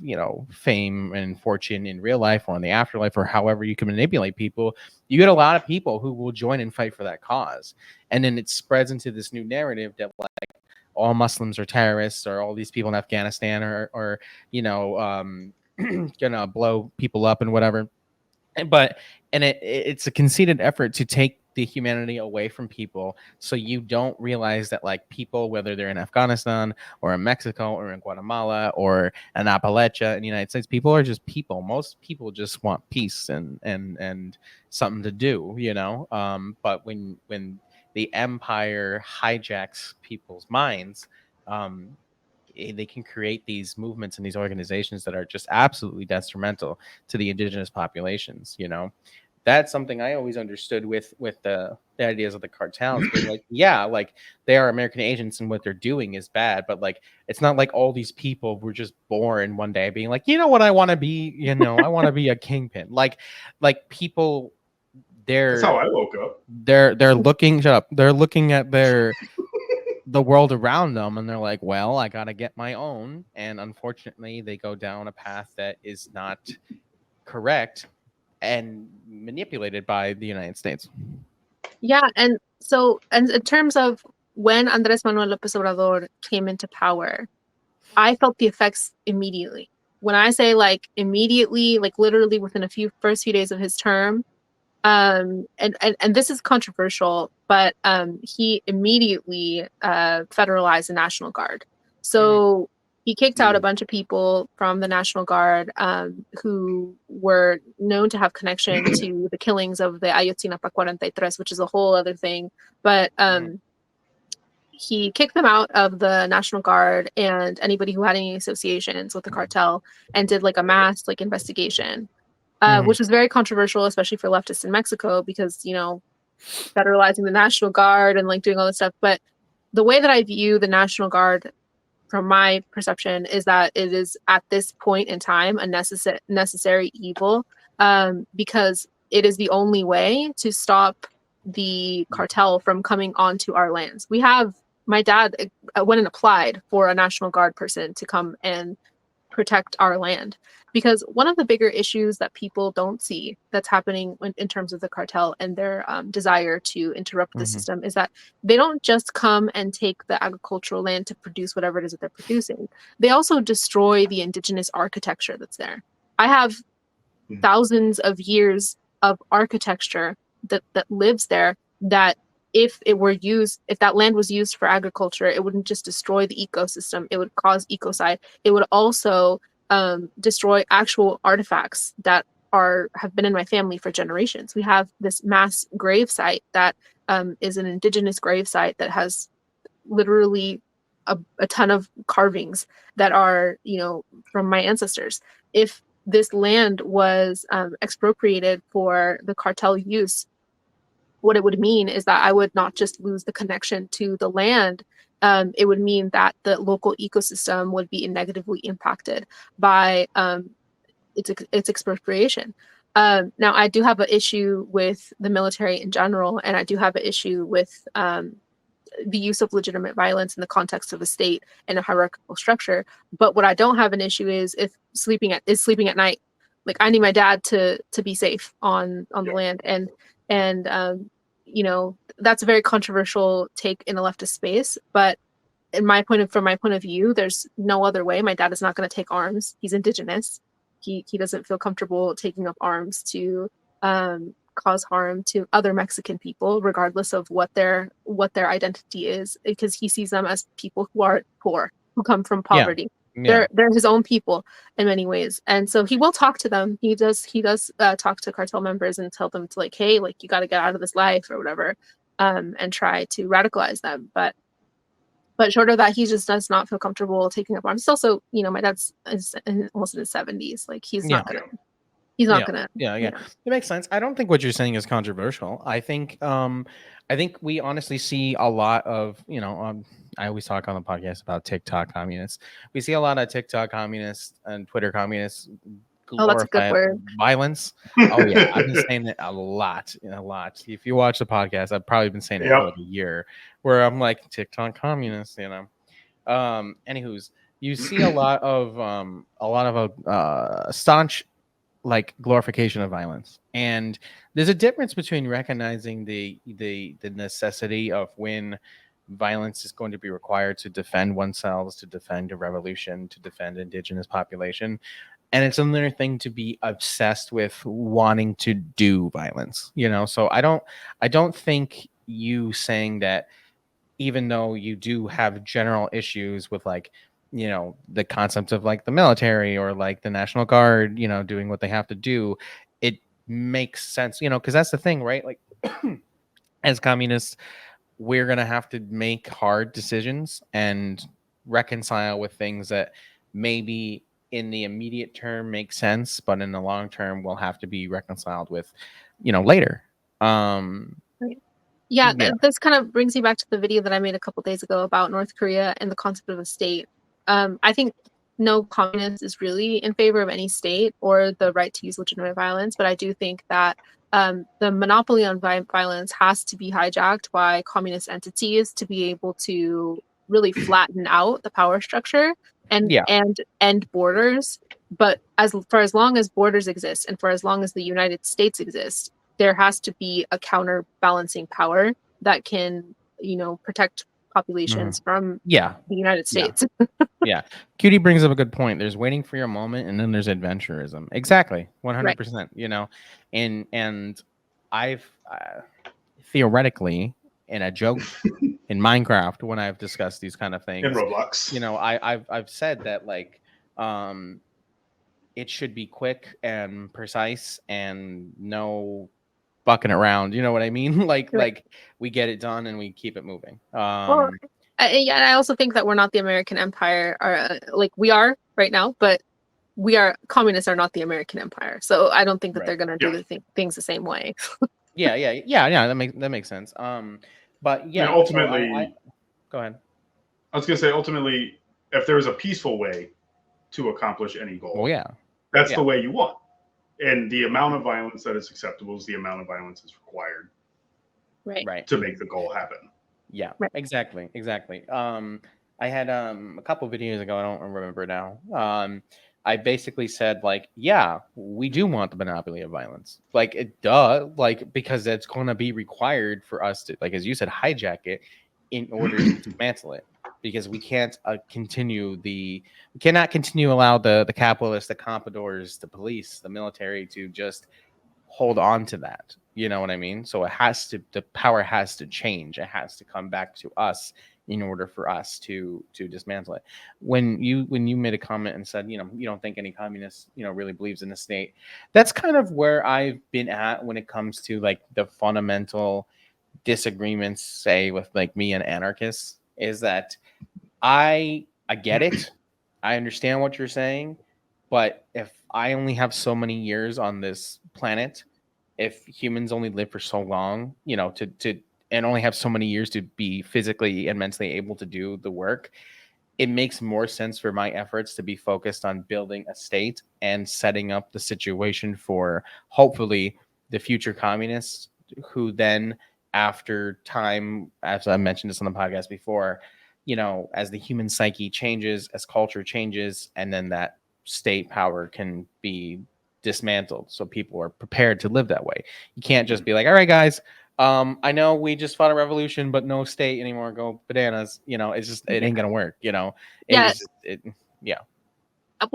fame and fortune in real life or in the afterlife, or however you can manipulate people, you get a lot of people who will join and fight for that cause. And then it spreads into this new narrative that all Muslims are terrorists, or all these people in Afghanistan are gonna blow people up and whatever. But it's a conceited effort to take the humanity away from people, so you don't realize that people, whether they're in Afghanistan or in Mexico or in Guatemala or in Appalachia in the United States, people are just people. Most people just want peace and something to do, but when the empire hijacks people's minds, they can create these movements and these organizations that are just absolutely detrimental to the indigenous populations. That's something I always understood with the ideas of the cartels being like, yeah, like they are American agents and what they're doing is bad, but like it's not like all these people were just born one day being like, you know what, I want to be, I want to be a kingpin. Like people, That's how they're I woke up. they're looking shut up. They're looking at the world around them and they're like, well, I gotta get my own, and unfortunately they go down a path that is not correct and manipulated by the United States. Yeah, and so, and in terms of when Andrés Manuel López Obrador came into power, I felt the effects immediately. When I say like immediately, like literally within first few days of his term, and this is controversial, but he immediately federalized the National Guard. So he kicked out a bunch of people from the National Guard who were known to have connection to the killings of the Ayotzinapa 43, which is a whole other thing. But he kicked them out of the National Guard and anybody who had any associations with the cartel, and did like a mass like investigation. Which was very controversial, especially for leftists in Mexico, because, federalizing the National Guard and like doing all this stuff. But the way that I view the National Guard, from my perception, is that it is at this point in time a necessary evil, because it is the only way to stop the cartel from coming onto our lands. My dad went and applied for a National Guard person to come and protect our land, because one of the bigger issues that people don't see that's happening in terms of the cartel and their desire to interrupt the system is that they don't just come and take the agricultural land to produce whatever it is that they're producing. They also destroy the indigenous architecture that's there. I have thousands of years of architecture that lives there, that if that land was used for agriculture, it wouldn't just destroy the ecosystem, it would cause ecocide. It would also destroy actual artifacts that have been in my family for generations. We have this mass grave site that is an indigenous grave site that has literally a ton of carvings that are, from my ancestors. If this land was expropriated for the cartel use, what it would mean is that I would not just lose the connection to the land. It would mean that the local ecosystem would be negatively impacted by its expropriation. Now, I do have an issue with the military in general, and I do have an issue with the use of legitimate violence in the context of a state and a hierarchical structure. But what I don't have an issue is sleeping at night. Like, I need my dad to be safe on the land, and that's a very controversial take in a leftist space. But from my point of view, there's no other way. My dad is not going to take arms. He's indigenous. He doesn't feel comfortable taking up arms to cause harm to other Mexican people, regardless of what their identity is, because he sees them as people who are poor, who come from poverty. Yeah. They're his own people in many ways, and so he will talk to them. He does talk to cartel members and tell them to, like, hey, like, you got to get out of this life or whatever, and try to radicalize them. But short of that, he just does not feel comfortable taking up arms. It's also, my dad's almost in his 70s. Like, he's not gonna. He's not gonna. Yeah. It makes sense. I don't think what you're saying is controversial. I think we honestly see a lot of, I always talk on the podcast about TikTok communists. We see a lot of TikTok communists and Twitter communists glorify violence. Oh yeah, I've been saying it a lot. If you watch the podcast, I've probably been saying it for like a year, where I'm like, TikTok communists, Anywho's, you see a lot of staunch, like, glorification of violence, and there's a difference between recognizing the necessity of when violence is going to be required to defend oneself, to defend a revolution, to defend indigenous population, and it's another thing to be obsessed with wanting to do violence. So I don't think you saying that, even though you do have general issues with, like, the concept of, like, the military or, like, the National Guard, doing what they have to do, it makes sense, because that's the thing, right? Like, as communists, we're going to have to make hard decisions and reconcile with things that maybe in the immediate term make sense, but in the long term will have to be reconciled with, later. Yeah, Yeah. this kind of brings me back to the video that I made a couple days ago about North Korea and the concept of a state. I think no communist is really in favor of any state or the right to use legitimate violence, but I do think that the monopoly on violence has to be hijacked by communist entities to be able to really flatten out the power structure and end borders. But for as long as borders exist and for as long as the United States exists, there has to be a counterbalancing power that can, protect populations from the United States. Yeah. Cutie brings up a good point. There's waiting for your moment, and then there's adventurism. Exactly. 100%, and I've theoretically, in a joke in Minecraft, when I've discussed these kind of things in Roblox, I've said that, like, it should be quick and precise and no bucking around. You know what I mean? Like we get it done and we keep it moving. Well, I also think that we're not the American empire, or like we are right now, but communists are not the American empire. So I don't think that they're going to do things the same way. Yeah. That makes sense. But yeah, ultimately, go ahead. I was going to say, ultimately, if there's a peaceful way to accomplish any goal, that's the way you want. And the amount of violence that is acceptable is the amount of violence that's required, right, to make the goal happen. Yeah, exactly. I had a couple videos ago, I don't remember now. I basically said, like, yeah, we do want the monopoly of violence. Like, because it's going to be required for us to, like, as you said, hijack it in order to dismantle it. Because we can't we cannot continue allow the capitalists, the compradors, the police, the military to just hold on to that. You know what I mean? So the power has to change. It has to come back to us in order for us to dismantle it. When you made a comment and said, you don't think any communist, really believes in the state. That's kind of where I've been at when it comes to, like, the fundamental disagreements, say, with, like, me and anarchists, is that I get it. I understand what you're saying, but if I only have so many years on this planet, if humans only live for so long, and only have so many years to be physically and mentally able to do the work, it makes more sense for my efforts to be focused on building a state and setting up the situation for, hopefully, the future communists who then, after time, as I mentioned this on the podcast before, as the human psyche changes, as culture changes, and then that state power can be dismantled, so people are prepared to live that way. You can't just be like, all right, guys, I know we just fought a revolution, but no state anymore, go bananas. It's just, it ain't gonna work. Well,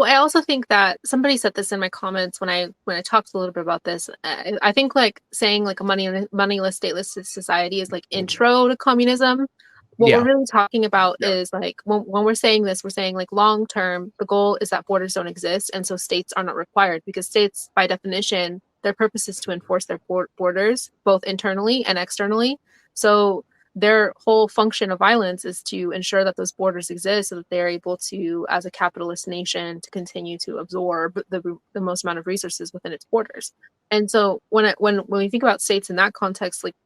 I also think that somebody said this in my comments when I talked a little bit about this. I think, like, saying, like, a moneyless, stateless society is like intro to communism. What we're really talking about is, like, when we're saying this, we're saying, like, long term, the goal is that borders don't exist, and so states are not required, because states, by definition, their purpose is to enforce their borders, both internally and externally. So their whole function of violence is to ensure that those borders exist, so that they're able to, as a capitalist nation, to continue to absorb the most amount of resources within its borders. And so when we think about states in that context, like,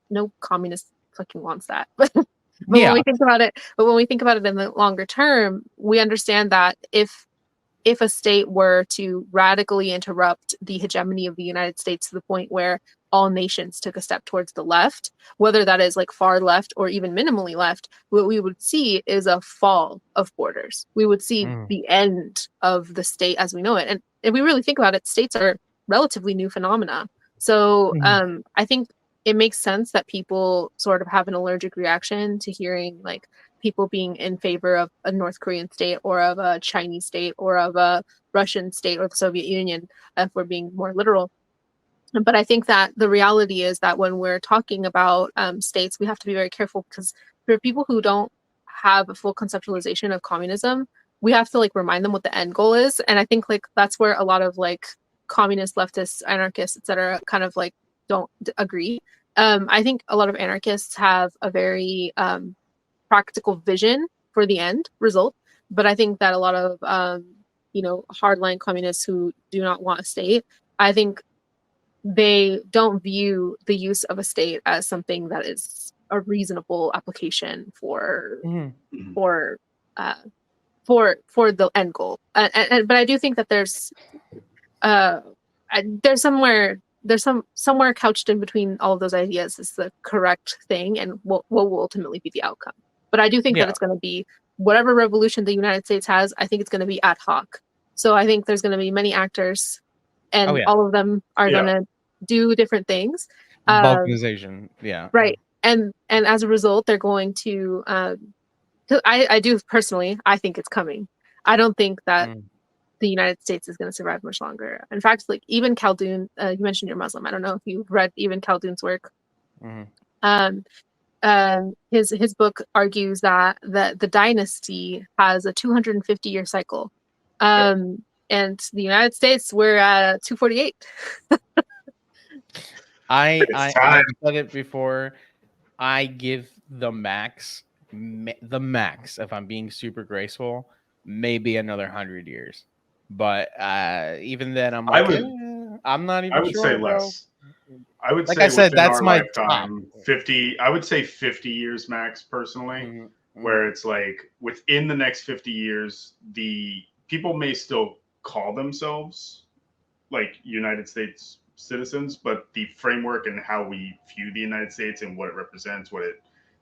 no communist fucking wants that. When we think about it in the longer term, we understand that if a state were to radically interrupt the hegemony of the United States to the point where all nations took a step towards the left, whether that is, like, far left or even minimally left, what we would see is a fall of borders. We would see the end of the state as we know it. And if we really think about it, states are relatively new phenomena. So I think it makes sense that people sort of have an allergic reaction to hearing, like, people being in favor of a North Korean state or of a Chinese state or of a Russian state or the Soviet Union, if we're being more literal. But I think that the reality is that when we're talking about states, we have to be very careful, because for people who don't have a full conceptualization of communism, we have to, like, remind them what the end goal is. And I think, like, that's where a lot of, like, communist, leftists, anarchists, etc., kind of, like, don't agree, I think a lot of anarchists have a very practical vision for the end result, but I think that a lot of hardline communists who do not want a state, I think they don't view the use of a state as something that is a reasonable application for Mm-hmm. for uh, for the end goal. But I do think that there's somewhere couched in between all of those ideas is the correct thing and what will ultimately be the outcome. But I do think that it's going to be whatever revolution the United States has. I think it's going to be ad hoc. So I think there's going to be many actors, and all of them are going to do different things. Balkanization, right. And as a result, they're going to. I do personally. I think it's coming. I don't think that the United States is going to survive much longer. In fact, like even Khaldun, you mentioned you're Muslim. I don't know if you've read even Khaldun's work. His book argues that the dynasty has a 250-year cycle, and the United States we're at 248. I've said it before. I give the max, if I'm being super graceful, maybe another 100 years. But even then, I'm like, I'm not even sure. I would say less. I would like say I said, that's my lifetime, top. 50. I would say 50 years max, personally, where it's like within the next 50 years, the people may still call themselves like United States citizens, but the framework and how we view the United States and what it represents,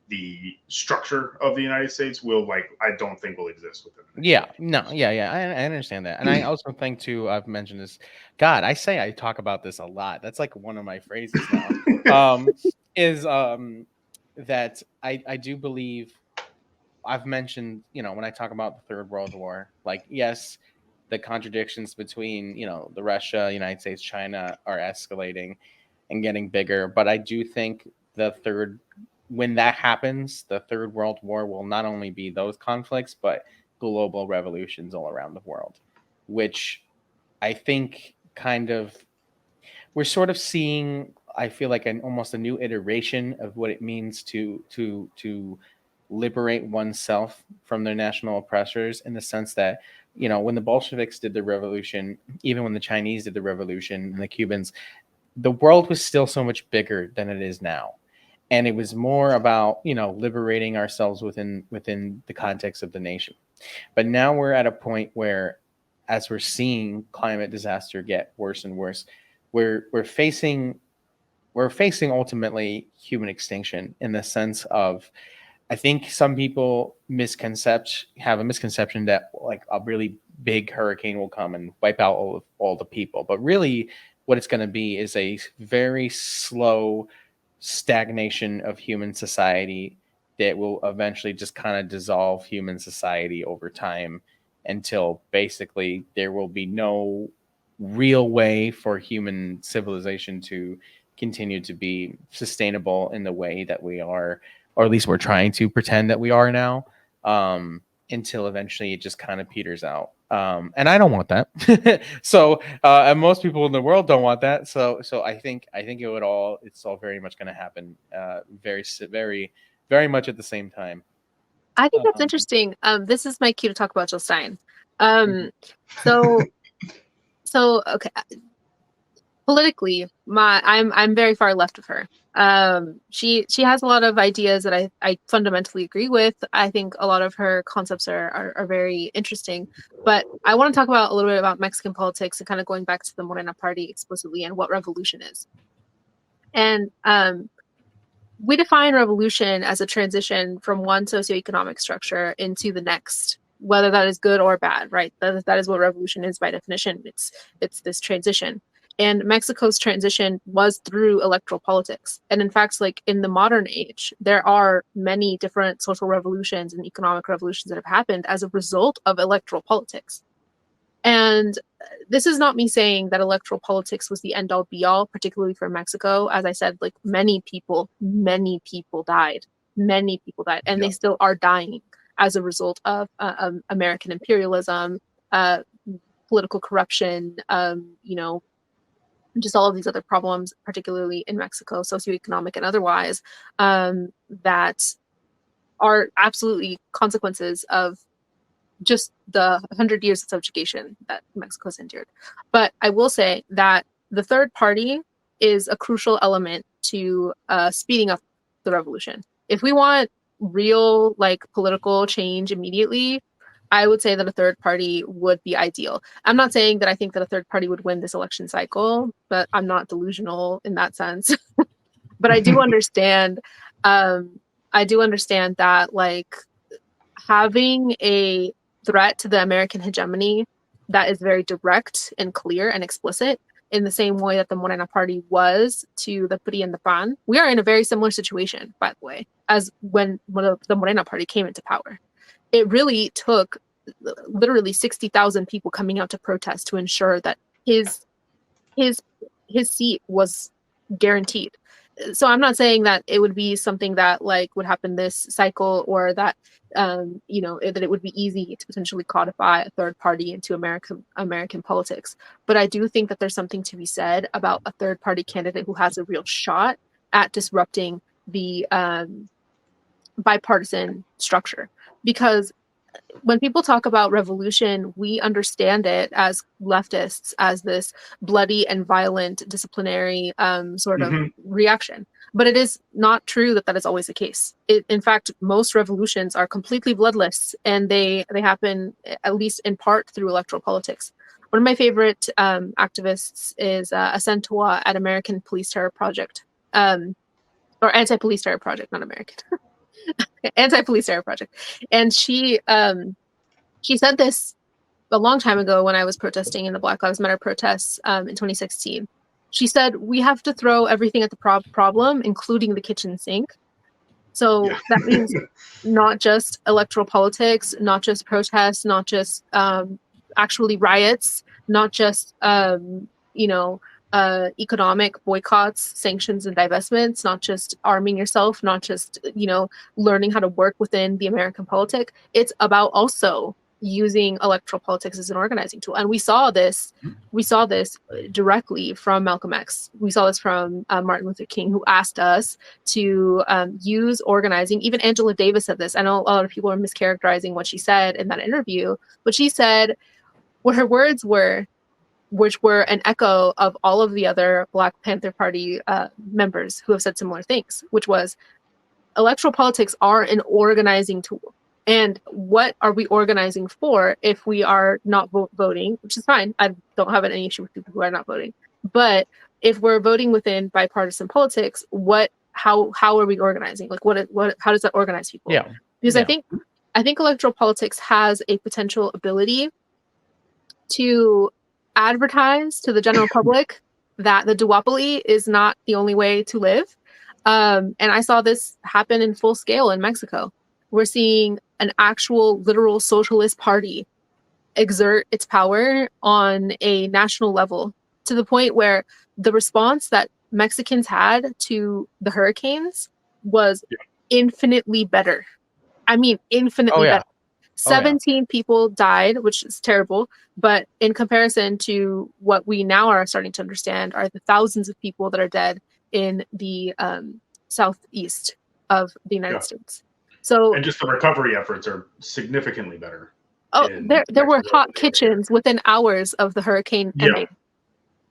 the structure of the United States I don't think will exist within it. I understand that. And I also think too, I've mentioned this, God, I talk about this a lot. That's like one of my phrases now. Is that I do believe, I've mentioned, when I talk about the Third World War, like, yes, the contradictions between, the Russia, United States, China are escalating and getting bigger. But I do think when that happens, the Third World War will not only be those conflicts, but global revolutions all around the world, which I think we're sort of seeing, I feel like almost a new iteration of what it means to liberate oneself from their national oppressors, in the sense that, when the Bolsheviks did the revolution, even when the Chinese did the revolution and the Cubans, the world was still so much bigger than it is now. And it was more about, liberating ourselves within the context of the nation. But now we're at a point where, as we're seeing climate disaster get worse and worse, we're facing ultimately human extinction, in the sense of, I think some people have a misconception that like a really big hurricane will come and wipe out all the people. But really what it's going to be is a very slow stagnation of human society that will eventually just kind of dissolve human society over time, until basically there will be no real way for human civilization to continue to be sustainable in the way that we are, or at least we're trying to pretend that we are now, until eventually it just kind of peters out. And I don't want that. So, and most people in the world don't want that. So I think it's all very much going to happen, very, very, very much at the same time. I think that's interesting. This is my cue to talk about Jill Stein. So okay. Politically, I'm very far left of her. She has a lot of ideas that I fundamentally agree with. I think a lot of her concepts are very interesting. But I want to talk about a little bit about Mexican politics, and kind of going back to the Morena party explicitly and what revolution is. And we define revolution as a transition from one socioeconomic structure into the next, whether that is good or bad, right? That is what revolution is by definition. It's this transition. And Mexico's transition was through electoral politics. And in fact, like in the modern age, there are many different social revolutions and economic revolutions that have happened as a result of electoral politics. And this is not me saying that electoral politics was the end all be all, particularly for Mexico. As I said, like many people died. Many people died, and they still are dying as a result of American imperialism, political corruption, just all of these other problems, particularly in Mexico, socioeconomic and otherwise, that are absolutely consequences of just the 100 years of subjugation that Mexico's endured. But I will say that the third party is a crucial element to speeding up the revolution. If we want real like political change immediately, I would say that a third party would be ideal. I'm not saying that I think that a third party would win this election cycle, but I'm not delusional in that sense. But I do understand. I do understand that like having a threat to the American hegemony that is very direct and clear and explicit, in the same way that the Morena party was to the PRI and the PAN. We are in a very similar situation, by the way, as when the Morena party came into power. It really took literally 60,000 people coming out to protest to ensure that his seat was guaranteed. So I'm not saying that it would be something that like would happen this cycle, or that that it would be easy to potentially codify a third party into American politics. But I do think that there's something to be said about a third party candidate who has a real shot at disrupting the bipartisan structure. Because when people talk about revolution, we understand it as leftists as this bloody and violent disciplinary sort of reaction. But it is not true that that is always the case. In fact, most revolutions are completely bloodless, and they happen at least in part through electoral politics. One of my favorite activists is Acentua at American Police Terror Project, or Anti-Police Terror Project, not American. Anti-Police Terror Project. And she said this a long time ago when I was protesting in the Black Lives Matter protests in 2016. She said, we have to throw everything at the problem, including the kitchen sink. So that means not just electoral politics, not just protests, not just actually riots, not just, economic boycotts, sanctions, and divestments, not just arming yourself, not just, learning how to work within the American politic. It's about also using electoral politics as an organizing tool. And we saw this directly from Malcolm X. We saw this from Martin Luther King, who asked us to use organizing. Even Angela Davis said this. I know a lot of people are mischaracterizing what she said in that interview, but she said what her words were, which were an echo of all of the other Black Panther Party members who have said similar things, which was electoral politics are an organizing tool. And what are we organizing for if we are not voting, which is fine. I don't have any issue with people who are not voting. But if we're voting within bipartisan politics, how are we organizing? Like how does that organize people? Yeah. Because I think electoral politics has a potential ability to advertise to the general public that the duopoly is not the only way to live. And I saw this happen in full scale in Mexico. We're seeing an actual literal socialist party exert its power on a national level, to the point where the response that Mexicans had to the hurricanes was infinitely better. I mean, infinitely better. 17 people died, which is terrible. But in comparison to what we now are starting to understand are the thousands of people that are dead in the southeast of the United States. So, and just the recovery efforts are significantly better. Oh, there were hot kitchens within hours of the hurricane ending.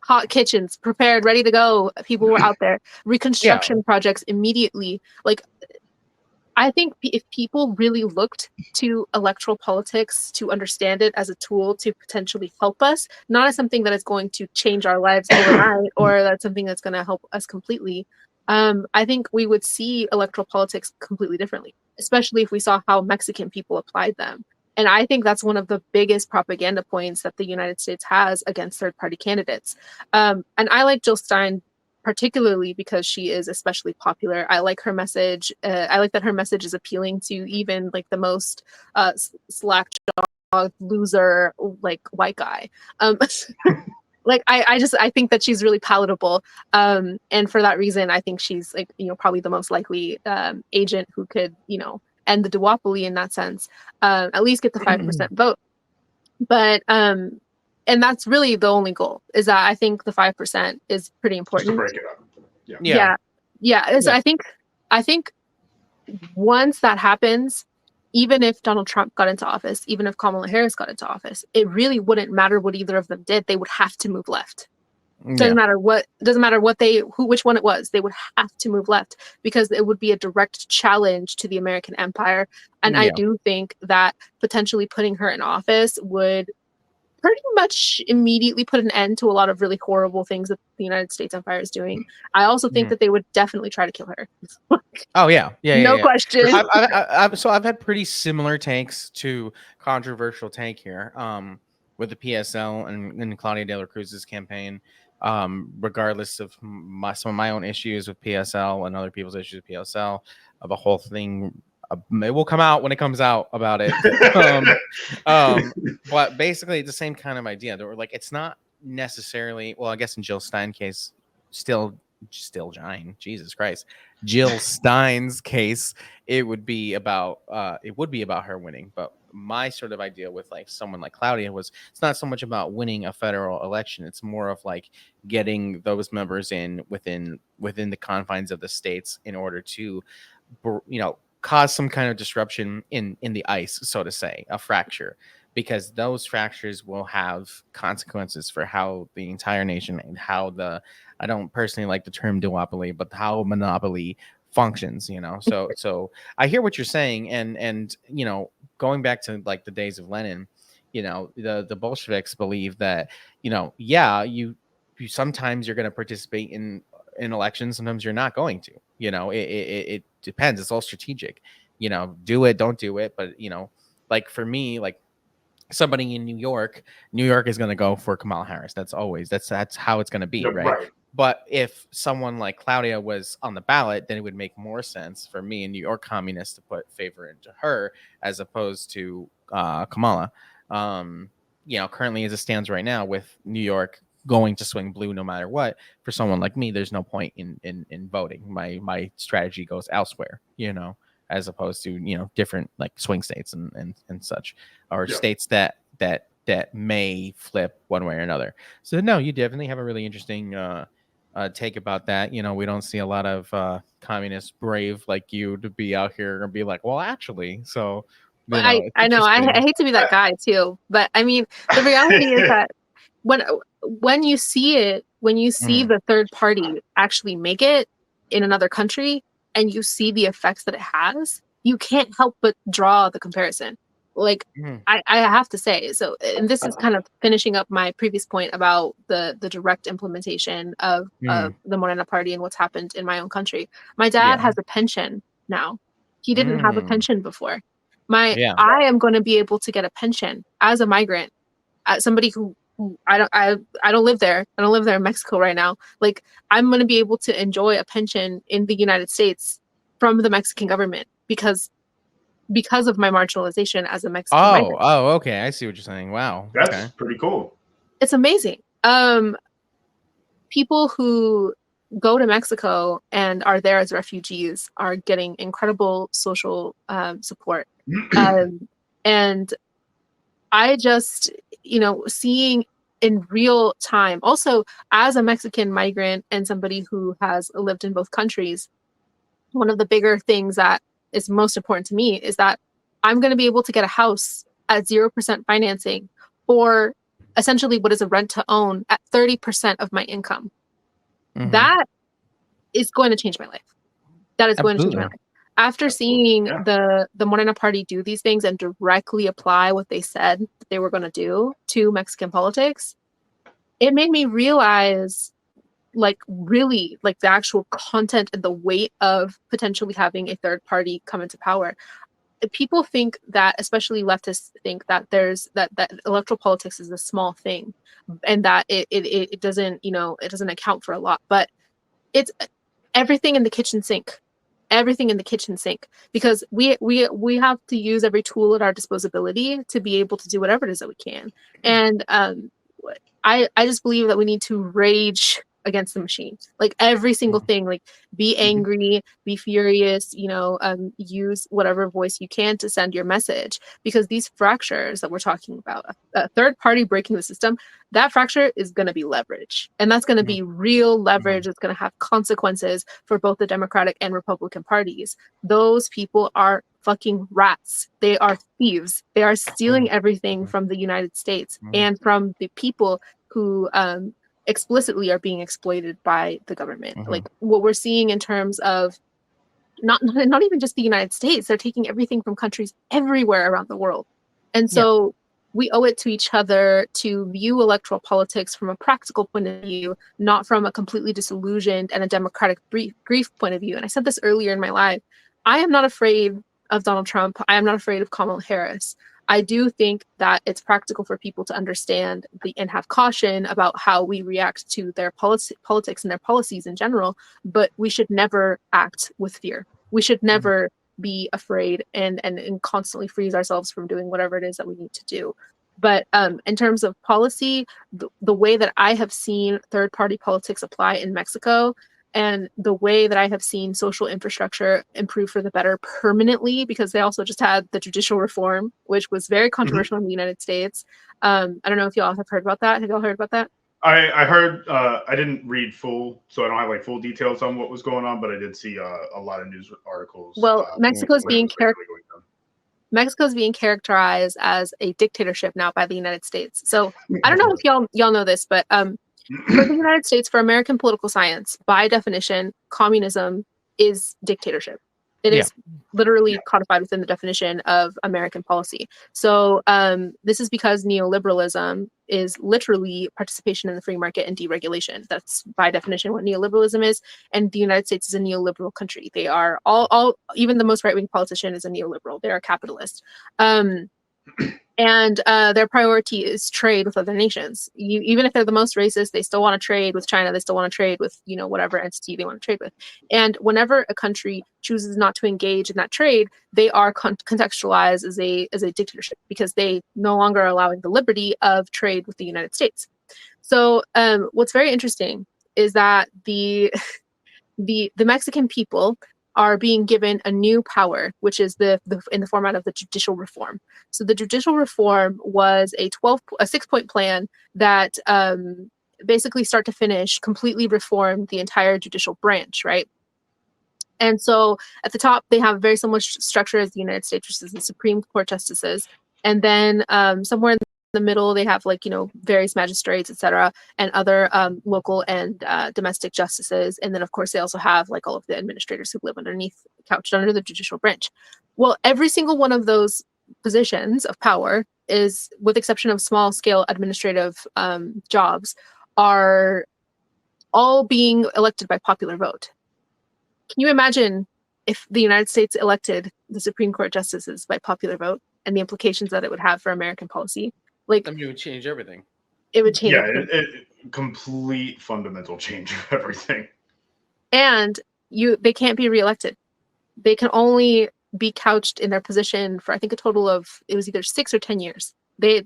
Hot kitchens, prepared, ready to go. People were out there. Reconstruction projects immediately. Like, I think if people really looked to electoral politics to understand it as a tool to potentially help us, not as something that is going to change our lives overnight, or that's something that's going to help us completely, I think we would see electoral politics completely differently, especially if we saw how Mexican people applied them. And I think that's one of the biggest propaganda points that the United States has against third-party candidates. And I like Jill Stein particularly because she is especially popular. I like her message. I like that her message is appealing to even like the most slack-jawed loser, like white guy. Like I think that she's really palatable, and for that reason, I think she's like probably the most likely agent who could end the duopoly in that sense, at least get the 5% vote. But and and that's really the only goal, is that I think the 5% is pretty Just to important. break it up. Yeah. So I think once that happens, even if Donald Trump got into office, even if Kamala Harris got into office, it really wouldn't matter what either of them did. They would have to move left. Doesn't matter what which one it was. They would have to move left, because it would be a direct challenge to the American empire. And I do think that potentially putting her in office would pretty much immediately put an end to a lot of really horrible things that the United States empire is doing. I also think that they would definitely try to kill her. Oh yeah, no question. I've had pretty similar takes to controversial take here, with the PSL and Claudia de la Cruz's campaign. Regardless of some of my own issues with PSL and other people's issues with PSL, the whole thing, it will come out when it comes out about it. But basically it's the same kind of idea. They were like, it's not necessarily, well, I guess in Jill Stein's case, still Jine, Jesus Christ, Jill Stein's case, it would be about her winning. But my sort of idea with like someone like Claudia was, it's not so much about winning a federal election. It's more of like getting those members in within the confines of the states in order to, cause some kind of disruption in the ice, so to say, a fracture, because those fractures will have consequences for how the entire nation and how I don't personally like the term duopoly, but how monopoly functions, So I hear what you're saying, and going back to like the days of Lenin, the Bolsheviks believe that, you sometimes you're going to participate in elections, sometimes you're not going to. It depends. It's all strategic. Do it, don't do it. But like for me, like somebody in New York is going to go for Kamala Harris. That's how it's going to be, right? But if someone like Claudia was on the ballot, then it would make more sense for me, a New York communist, to put favor into her as opposed to Kamala. Currently as it stands right now, with New York going to swing blue no matter what, for someone like me, there's no point in voting. My strategy goes elsewhere, as opposed to different like swing states and such, or states that may flip one way or another. So no, you definitely have a really interesting take about that. We don't see a lot of communists brave like you to be out here and be like, well, actually, so I know I hate to be that guy too, but I mean the reality is that when you see it, when you see the third party actually make it in another country, and you see the effects that it has, you can't help but draw the comparison. Like I have to say, so, and this is kind of finishing up my previous point about the direct implementation of the Morena party and what's happened in my own country. My dad has a pension now. He didn't have a pension before. I am going to be able to get a pension as a migrant, as somebody who I don't live there. I don't live there in Mexico right now. Like, I'm going to be able to enjoy a pension in the United States from the Mexican government because of my marginalization as a Mexican migrant. Oh, okay. I see what you're saying. Wow. That's pretty cool. It's amazing. People who go to Mexico and are there as refugees are getting incredible social support. And I just, seeing in real time, also as a Mexican migrant and somebody who has lived in both countries, one of the bigger things that is most important to me is that I'm going to be able to get a house at 0% financing, or essentially what is a rent to own, at 30% of my income. That is going to change my life. That is going to change my life. After seeing the Morena party do these things and directly apply what they said that they were going to do to Mexican politics, it made me realize, really, the actual content and the weight of potentially having a third party come into power. People think that, especially leftists think that that electoral politics is a small thing, and that it doesn't, it doesn't account for a lot, but it's everything in the kitchen sink. Everything in the kitchen sink, because we have to use every tool at our disposability to be able to do whatever it is that we can. And I just believe that we need to rage against the machines. Like every single thing, like be angry, be furious, use whatever voice you can to send your message, because these fractures that we're talking about, a third party breaking the system, that fracture is going to be leverage, and that's going to be real leverage. It's going to have consequences for both the Democratic and Republican parties. Those people are fucking rats. They are thieves. They are stealing everything from the United States and from the people who explicitly are being exploited by the government. Like what we're seeing in terms of not even just the United States, they're taking everything from countries everywhere around the world. And so we owe it to each other to view electoral politics from a practical point of view, not from a completely disillusioned and a democratic grief point of view. And I said this earlier in my live. I am not afraid of Donald Trump. I am not afraid of Kamala Harris. I do think that it's practical for people to understand and have caution about how we react to their politics and their policies in general, but we should never act with fear. We should never be afraid and constantly freeze ourselves from doing whatever it is that we need to do. But in terms of policy, the way that I have seen third-party politics apply in Mexico, and the way that I have seen social infrastructure improve for the better permanently, because they also just had the judicial reform, which was very controversial in the United States. I don't know if y'all have heard about that. Have y'all heard about that? I heard, I didn't read full, so I don't have like full details on what was going on, but I did see a lot of news articles. Well, Mexico's being characterized as a dictatorship now by the United States. So I don't know if y'all know this, but for the United States, for American political science, by definition, communism is dictatorship. It is literally codified within the definition of American policy. So this is because neoliberalism is literally participation in the free market and deregulation. That's by definition what neoliberalism is. And the United States is a neoliberal country. They are all even the most right-wing politician is a neoliberal. They are capitalist. And their priority is trade with other nations. Even if they're the most racist, they still want to trade with China. They still want to trade with, whatever entity they want to trade with. And whenever a country chooses not to engage in that trade, they are contextualized as a dictatorship, because they no longer are allowing the liberty of trade with the United States. So what's very interesting is that the Mexican people are being given a new power, which is in the format of the judicial reform. So the judicial reform was a 6-point plan that basically start to finish completely reformed the entire judicial branch, right? And so at the top, they have a very similar structure as the United States, which is the Supreme Court justices. And then somewhere in the middle, they have various magistrates, etc., and other local and domestic justices. And then, of course, they also have all of the administrators who live couched under the judicial branch. Well, every single one of those positions of power is, with exception of small scale administrative jobs, are all being elected by popular vote. Can you imagine if the United States elected the Supreme Court justices by popular vote and the implications that it would have for American policy? It would change everything. It would change. Yeah, complete fundamental change of everything. And they can't be reelected. They can only be couched in their position for, I think, a total of, it was either 6 or 10 years. They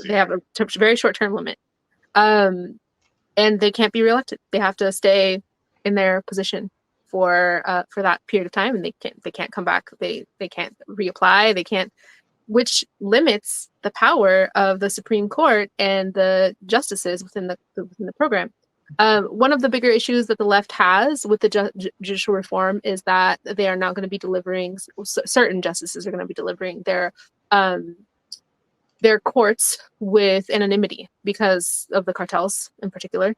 have a very short term limit, and they can't be reelected. They have to stay in their position for that period of time, and they can't come back. They can't reapply. They can't. Which limits the power of the Supreme Court and the justices within the program. One of the bigger issues that the left has with the judicial reform is that they are now going to be delivering, certain justices are going to be delivering their courts with anonymity because of the cartels in particular,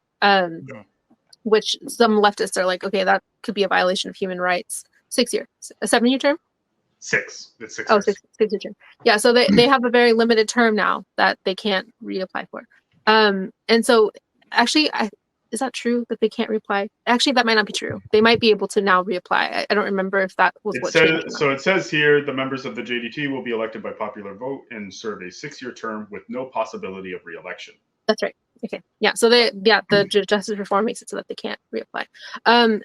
which some leftists are like, okay, that could be a violation of human rights. 6 years, a 7-year term? 6. It's 6 years. Oh, 6 year term. Yeah, so they have a very limited term now that they can't reapply for. And so actually, is that true that they can't reapply? Actually, that might not be true. They might be able to now reapply. I don't remember if that was what changed. So it says here, the members of the JDT will be elected by popular vote and serve a 6-year term with no possibility of reelection. That's right. Okay. Yeah. So the justice reform makes it so that they can't reapply.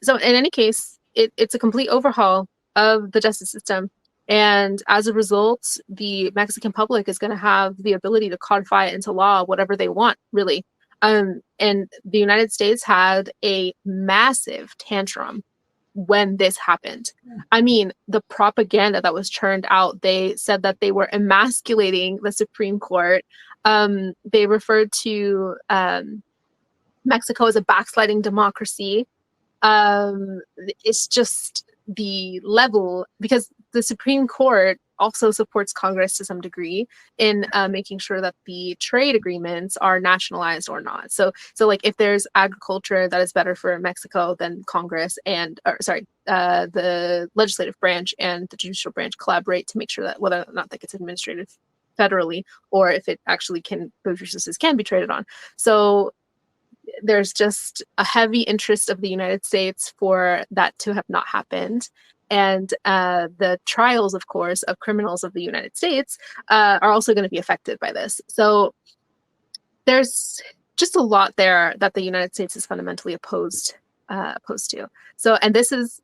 So in any case, it's a complete overhaul of the justice system. And as a result, the Mexican public is going to have the ability to codify it into law, whatever they want, really. And the United States had a massive tantrum when this happened. I mean, the propaganda that was churned out, they said that they were emasculating the Supreme Court. They referred to Mexico as a backsliding democracy. It's just the level, because the Supreme Court also supports Congress to some degree in making sure that the trade agreements are nationalized or not. So like if there's agriculture that is better for Mexico, then Congress and the legislative branch and the judicial branch collaborate to make sure that whether or not that gets administrated federally, or if it actually can, those resources can be traded on. So there's just a heavy interest of the United States for that to have not happened. And the trials, of course, of criminals of the United States are also going to be affected by this. So there's just a lot there that the United States is fundamentally opposed to. So, and this is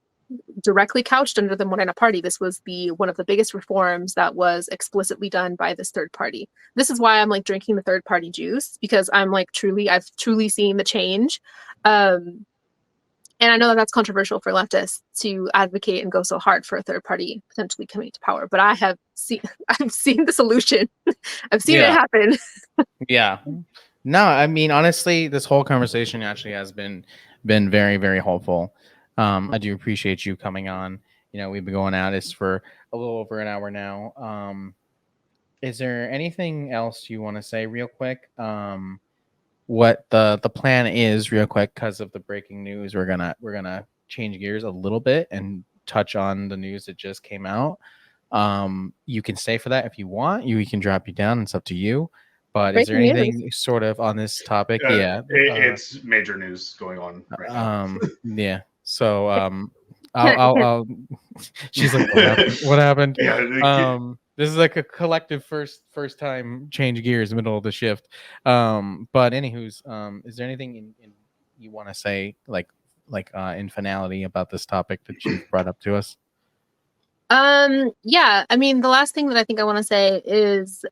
directly couched under the Morena party. This was one of the biggest reforms that was explicitly done by this third party. This is why I'm like drinking the third party juice, because I'm like I've truly seen the change. And I know that that's controversial for leftists to advocate and go so hard for a third party potentially coming to power. But I've seen the solution. I've seen it happen. Yeah. No, I mean, honestly, this whole conversation actually has been very, very helpful. I do appreciate you coming on. You know, we've been going at this for a little over an hour now. Is there anything else you want to say real quick? What the plan is real quick, because of the breaking news, we're gonna change gears a little bit and touch on the news that just came out. You can stay for that if you want. We can drop you down. It's up to you. But is there anything sort of on this topic? It's major news going on right now. Yeah. So I'll she's like, what happened? Yeah, this is like a collective first time change gears middle of the shift. But anywho's, is there anything you want to say like in finality about this topic that you brought up to us? Yeah, I mean, the last thing that I think I want to say is,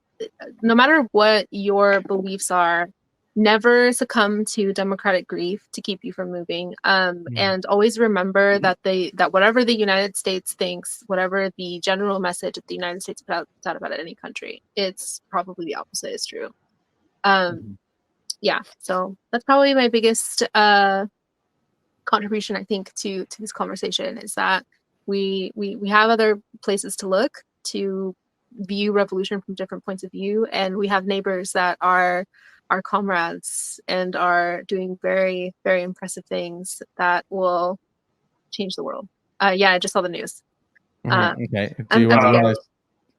no matter what your beliefs are, never succumb to democratic grief to keep you from moving. And always remember that whatever the United States thinks, whatever the general message that the United States puts out about any country, it's probably the opposite is true. Yeah, so that's probably my biggest contribution, I think, to this conversation, is that we have other places to look to view revolution from different points of view, and we have neighbors that are our comrades and are doing very, very impressive things that will change the world. Yeah, I just saw the news. Okay. I'm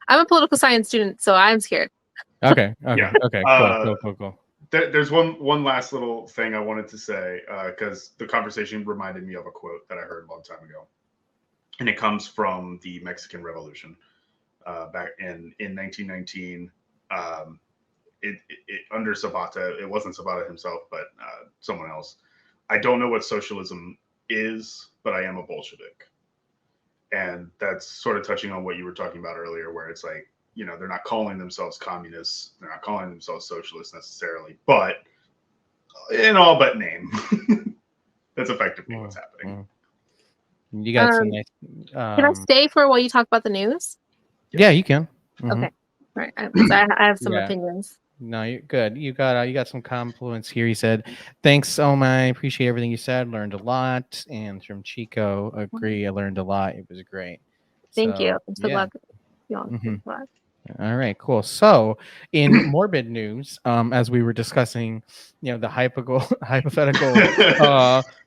a political science student, so I'm scared. Okay. Yeah. Okay. Cool. There's one last little thing I wanted to say, because the conversation reminded me of a quote that I heard a long time ago, and it comes from the Mexican Revolution back in 1919. It under Zapata, it wasn't Zapata himself, but someone else. I don't know what socialism is, but I am a Bolshevik. And that's sort of touching on what you were talking about earlier, where it's like, you know, they're not calling themselves communists, they're not calling themselves socialists necessarily, but in all but name, that's effectively what's happening. You got some nice. Can I stay for while you talk about the news? Yeah, you can. Okay, right. I have some opinions. No, you're good. You got some compliments here. He said, "Thanks, Oma. I appreciate everything you said. Learned a lot." And from Chico, agree. I learned a lot. It was great. Thank you. I'm so glad. All right, cool. So, in morbid news, as we were discussing, you know, the hypothetical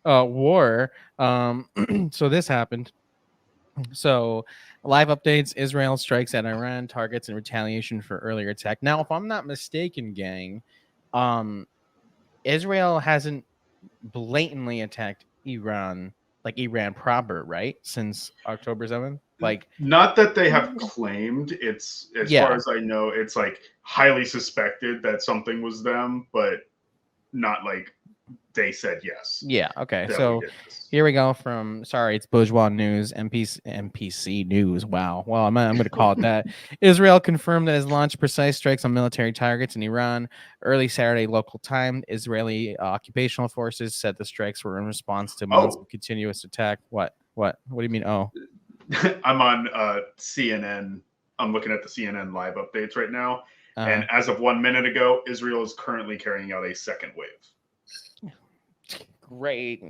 war. So this happened. So, live updates: Israel strikes at Iran targets in retaliation for earlier attack. Now, if I'm not mistaken, gang, Israel hasn't blatantly attacked Iran, like Iran proper, right? Since October 7th? Like, not that they have claimed. It's, as far as I know, it's like highly suspected that something was them, but not like they said yes. Yeah. Okay. that we So did this. here we go from, sorry, it's bourgeois news, MPC news. Wow. Well, I'm going to call it that. Israel confirmed that it has launched precise strikes on military targets in Iran. Early Saturday local time, Israeli occupational forces said the strikes were in response to months of continuous attack. What do you mean? Oh, I'm on CNN. I'm looking at the CNN live updates right now. And as of 1 minute ago, Israel is currently carrying out a second wave. Great.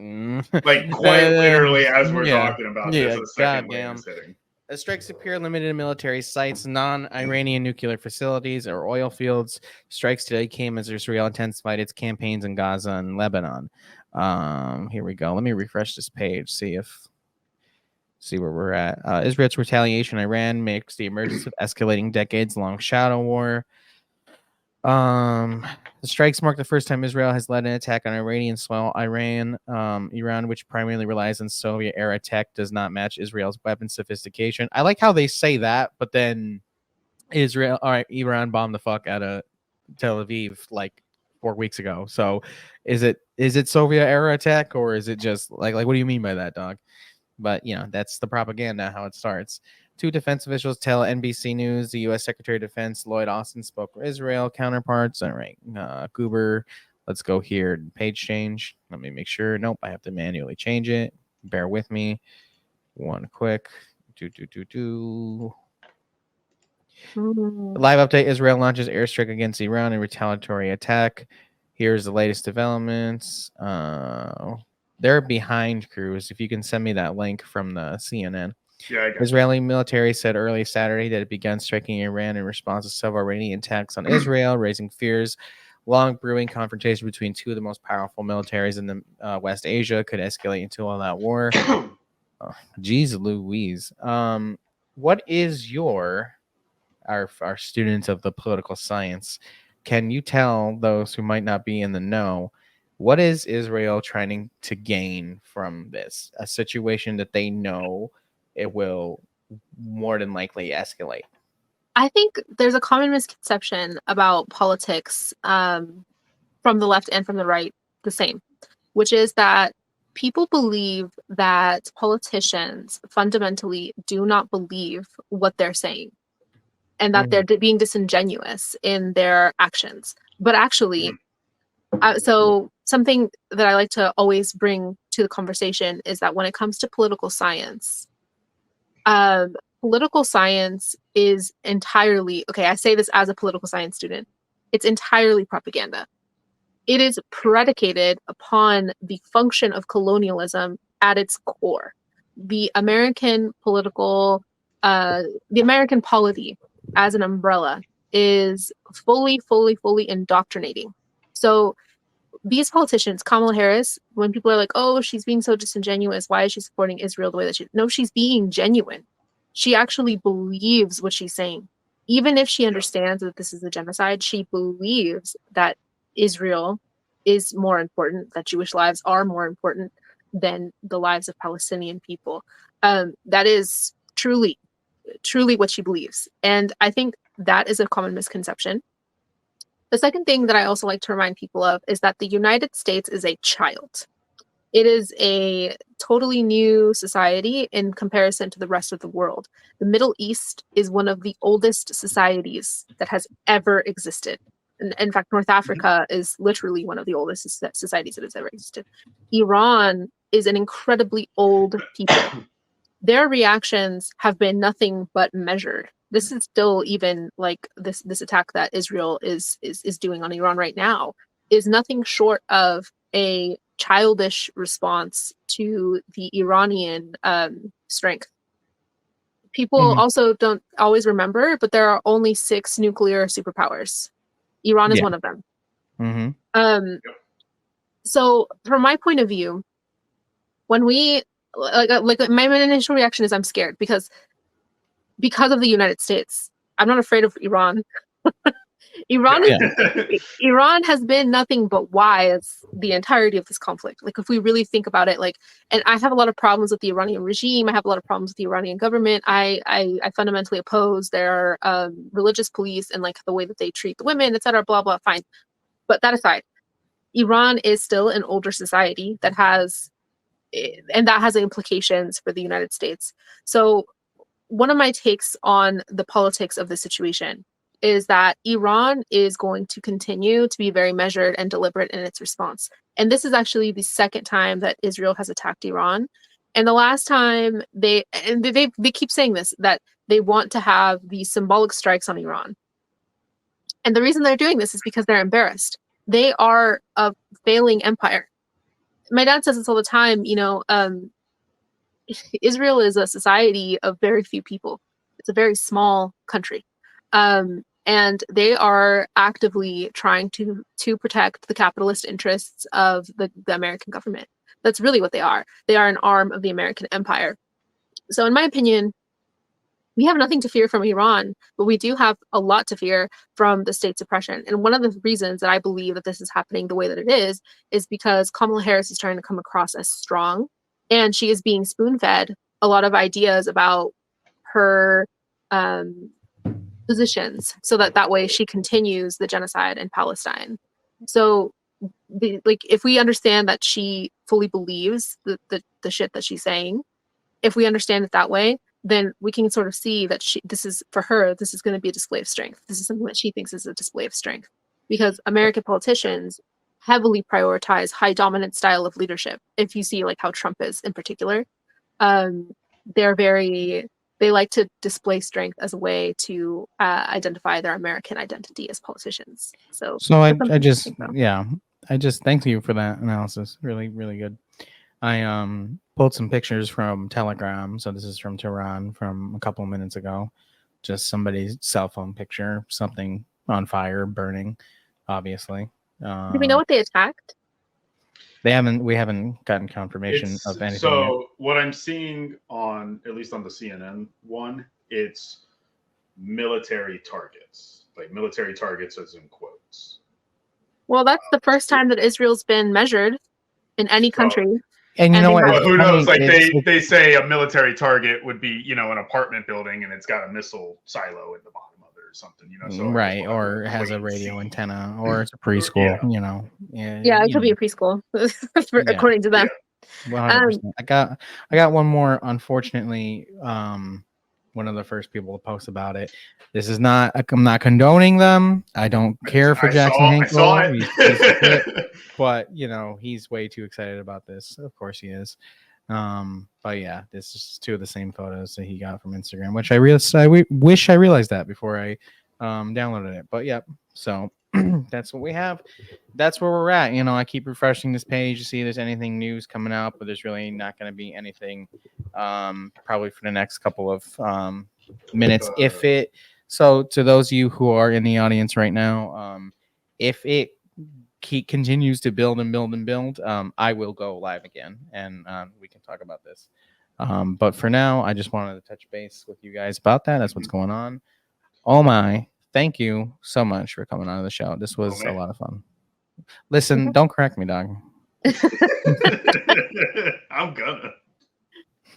Like quite literally as we're talking about this, a second wave goddamn. is hitting. The strikes appear limited to military sites, non-Iranian nuclear facilities, or oil fields. Strikes today came as Israel intensified its campaigns in Gaza and Lebanon. Here we go. Let me refresh this page, see where we're at. Israel's retaliation, Iran makes the emergence of escalating decades-long shadow war. The strikes mark the first time Israel has led an attack on Iranian soil. Iran, which primarily relies on Soviet-era tech, does not match Israel's weapon sophistication. I like how they say that, but then Iran bombed the fuck out of Tel Aviv like 4 weeks ago. So, is it Soviet-era tech, or is it just like what do you mean by that, dog? But that's the propaganda, how it starts. 2 defense officials tell NBC News the U.S. Secretary of Defense Lloyd Austin spoke with Israel counterparts. All right, Goober, let's go here. Page change. Let me make sure. Nope, I have to manually change it. Bear with me. One quick. Live update. Israel launches airstrike against Iran in retaliatory attack. Here's the latest developments. They're behind, Cruz. If you can send me that link from the CNN. Yeah, I got Israeli military said early Saturday that it began striking Iran in response to several Iranian attacks on Israel, raising fears. Long brewing confrontation between 2 of the most powerful militaries in the West Asia could escalate into all-out war. Geez Louise. What is our students of the political science? Can you tell those who might not be in the know, what is Israel trying to gain from this? A situation that they know it will more than likely escalate. I think there's a common misconception about politics from the left and from the right the same, which is that people believe that politicians fundamentally do not believe what they're saying and that they're being disingenuous in their actions. But actually, so something that I like to always bring to the conversation is that when it comes to political science is entirely, okay, I say this as a political science student, it's entirely propaganda. It is predicated upon the function of colonialism at its core. The American polity as an umbrella is fully indoctrinating. So these politicians, Kamala Harris, when people are like, oh, she's being so disingenuous, why is she supporting Israel the way that she... No, she's being genuine. She actually believes what she's saying. Even if she understands that this is a genocide, she believes that Israel is more important, that Jewish lives are more important than the lives of Palestinian people. That is truly what she believes. And I think that is a common misconception. The second thing that I also like to remind people of is that the United States is a child. It is a totally new society in comparison to the rest of the world. The Middle East is one of the oldest societies that has ever existed. In fact, North Africa is literally one of the oldest societies that has ever existed. Iran is an incredibly old people. Their reactions have been nothing but measured. This is still even like this attack that Israel is doing on Iran right now is nothing short of a childish response to the Iranian strength. People also don't always remember, but there are only 6 nuclear superpowers. Iran is one of them. So from my point of view, when we like my initial reaction is I'm scared because of the United States. I'm not afraid of Iran. Iran has been nothing but wise the entirety of this conflict. Like if we really think about it, like, and I have a lot of problems with the Iranian regime. I have a lot of problems with the Iranian government. I fundamentally oppose their religious police and like the way that they treat the women, etc. Blah blah. Fine, but that aside, Iran is still an older society that has implications for the United States. So one of my takes on the politics of the situation is that Iran is going to continue to be very measured and deliberate in its response. And this is actually the second time that Israel has attacked Iran. And the last time they keep saying this, that they want to have these symbolic strikes on Iran. And the reason they're doing this is because they're embarrassed. They are a failing empire. My dad says this all the time, Israel is a society of very few people. It's a very small country. And they are actively trying to protect the capitalist interests of the American government. That's really what they are. They are an arm of the American empire. So in my opinion, we have nothing to fear from Iran, but we do have a lot to fear from the state's oppression. And one of the reasons that I believe that this is happening the way that it is because Kamala Harris is trying to come across as strong, and she is being spoon-fed a lot of ideas about her positions, so that way she continues the genocide in Palestine. So, if we understand that she fully believes the shit that she's saying, if we understand it that way, then we can sort of see that this is going to be a display of strength. This is something that she thinks is a display of strength, because American politicians heavily prioritize high dominant style of leadership. If you see how Trump is in particular, they like to display strength as a way to identify their American identity as politicians. So I just thank you for that analysis. Really, really good. I pulled some pictures from Telegram. So this is from Tehran from a couple of minutes ago. Just somebody's cell phone picture, something on fire, burning, obviously. Do we know what they attacked? We haven't gotten confirmation of anything. So yet. What I'm seeing at least on the CNN one, it's military targets, like military targets as in quotes. Well, that's the first time that Israel's been measured in any country. And you know what? Well, who knows? They say a military target would be, an apartment building and it's got a missile silo at the bottom of it or something, So right, or it has a radio antenna, or it's a preschool, Yeah, it could be a preschool, according to them. 100%. I got one more. Unfortunately, one of the first people to post about it. This is not. I'm not condoning them. I don't care for Jackson Hinkle. But he's way too excited about this. Of course he is. But yeah, this is two of the same photos that he got from Instagram, which I wish I realized that before I downloaded it. But yeah, so that's what we have. That's where we're at. I keep refreshing this page to see if there's anything news coming out, but there's really not going to be anything probably for the next couple of minutes. So to those of you who are in the audience right now, if it continues to build and build and build, I will go live again and we can talk about this. But for now, I just wanted to touch base with you guys about that. That's what's going on. Oh my, thank you so much for coming on the show. This was a lot of fun. Listen, don't correct me, dog. I'm gonna.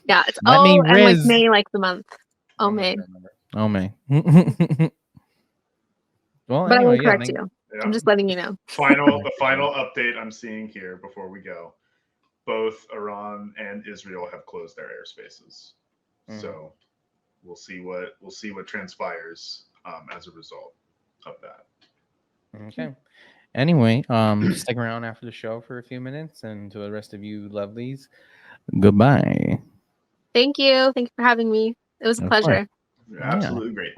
Yeah, it's and May, the month. May. May. Well, but anyway, I will correct you. Yeah. I'm just letting you know. The final update I'm seeing here before we go. Both Iran and Israel have closed their airspaces. So we'll see what transpires as a result of that. Okay. Anyway, stick around after the show for a few minutes, and to the rest of you lovelies, goodbye. Thank you. Thank you for having me. It was a pleasure. Absolutely great.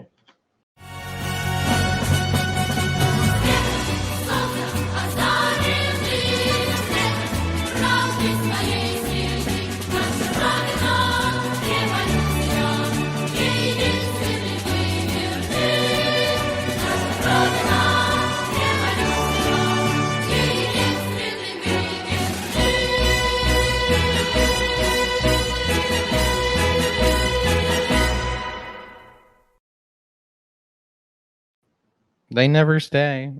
They never stay.